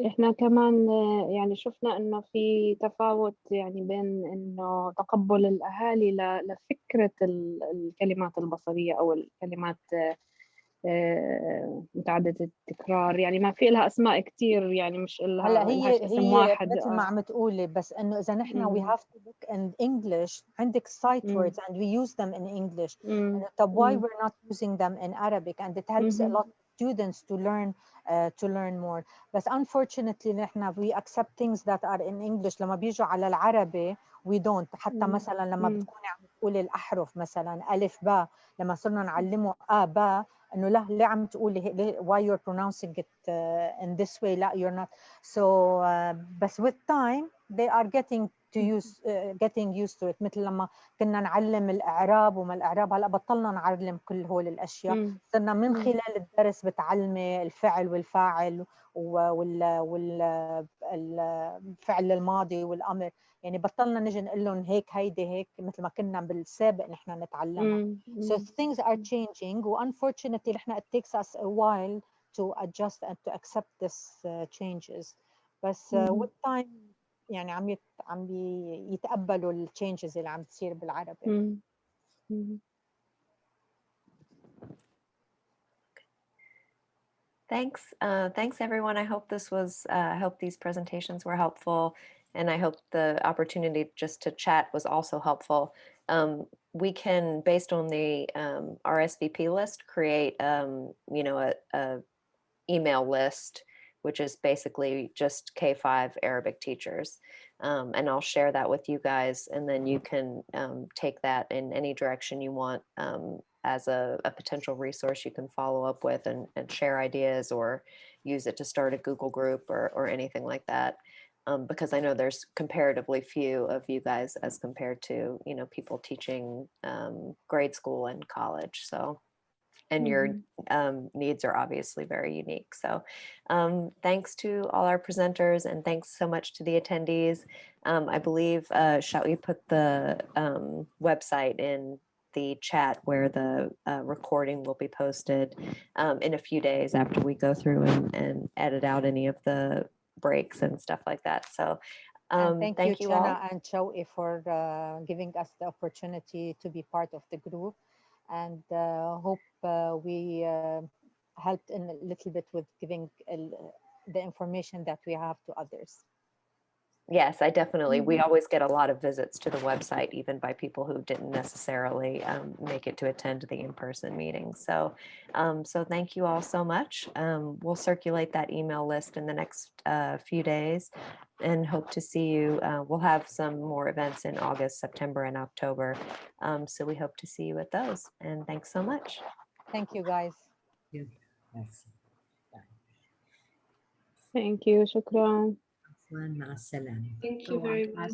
إحنا كمان يعني شفنا إنه في تفاوت يعني بين إنه تقبل الأهالي لفكرة الكلمات البصرية أو الكلمات متعددة التكرار. يعني ما في لها أسماء كتير، يعني مش هلا لهاش اسم واحد. مثل ما عم تقولي، بس انه اذا نحن we have to look in English. عندك sight words and we use them in English. طب why we're not using them in Arabic? and it helps a lot of students to learn more. بس unfortunately نحن we accept things that are in English لما بيجوا على العربي we don't. حتى مثلا لما بتكوني عم تقولي الأحرف مثلا ألف باء، لما صرنا نعلمه باء إنه لا ليه عم تقولي why you're pronouncing it in this way لا you're not so بس with time they are getting used to it مثل لما كنا نعلم الإعراب وما الإعراب هلا بطلنا نعلم كل هول الأشياء صرنا من خلال الدرس بتعلمي الفعل والفاعل والفعل الماضي والأمر يعني بطلنا نجي نقول لهم هيك هيدي هيك مثل ما كنا بالسابق نحن نتعلمها so things are changing unfortunately نحن it takes us a while to adjust and to accept this changes بس with time يعني عم يتقبلوا التشينجز اللي عم تصير بالعربي. Thanks everyone. I hope I hope these presentations were helpful, and I hope the opportunity just to chat was also helpful. We can, based on the RSVP list, create you know a email list, which is basically just K-5 Arabic teachers. And I'll share that with you guys, and then you can take that in any direction you want as a potential resource you can follow up with and share ideas or use it to start a Google group or anything like that. Because I know there's comparatively few of you guys as compared to, you know, people teaching grade school and college. So and your needs are obviously very unique. So thanks to all our presenters, and thanks so much to the attendees. I believe Shawi put the website in the chat where the recording will be posted in a few days after we go through and edit out any of the breaks and stuff like that. So thank you Jana all. and Shawi for giving us the opportunity to be part of the group, and hope we helped in a little bit with giving the information that we have to others. Yes, I definitely, we always get a lot of visits to the website, even by people who didn't necessarily make it to attend the in-person meetings. So, so thank you all so much. We'll circulate that email list in the next few days and hope to see you. We'll have some more events in August, September, and October. So we hope to see you at those. And thanks so much. Thank you, guys. Thank you. شكرا. مع السلامة. Thank you very much.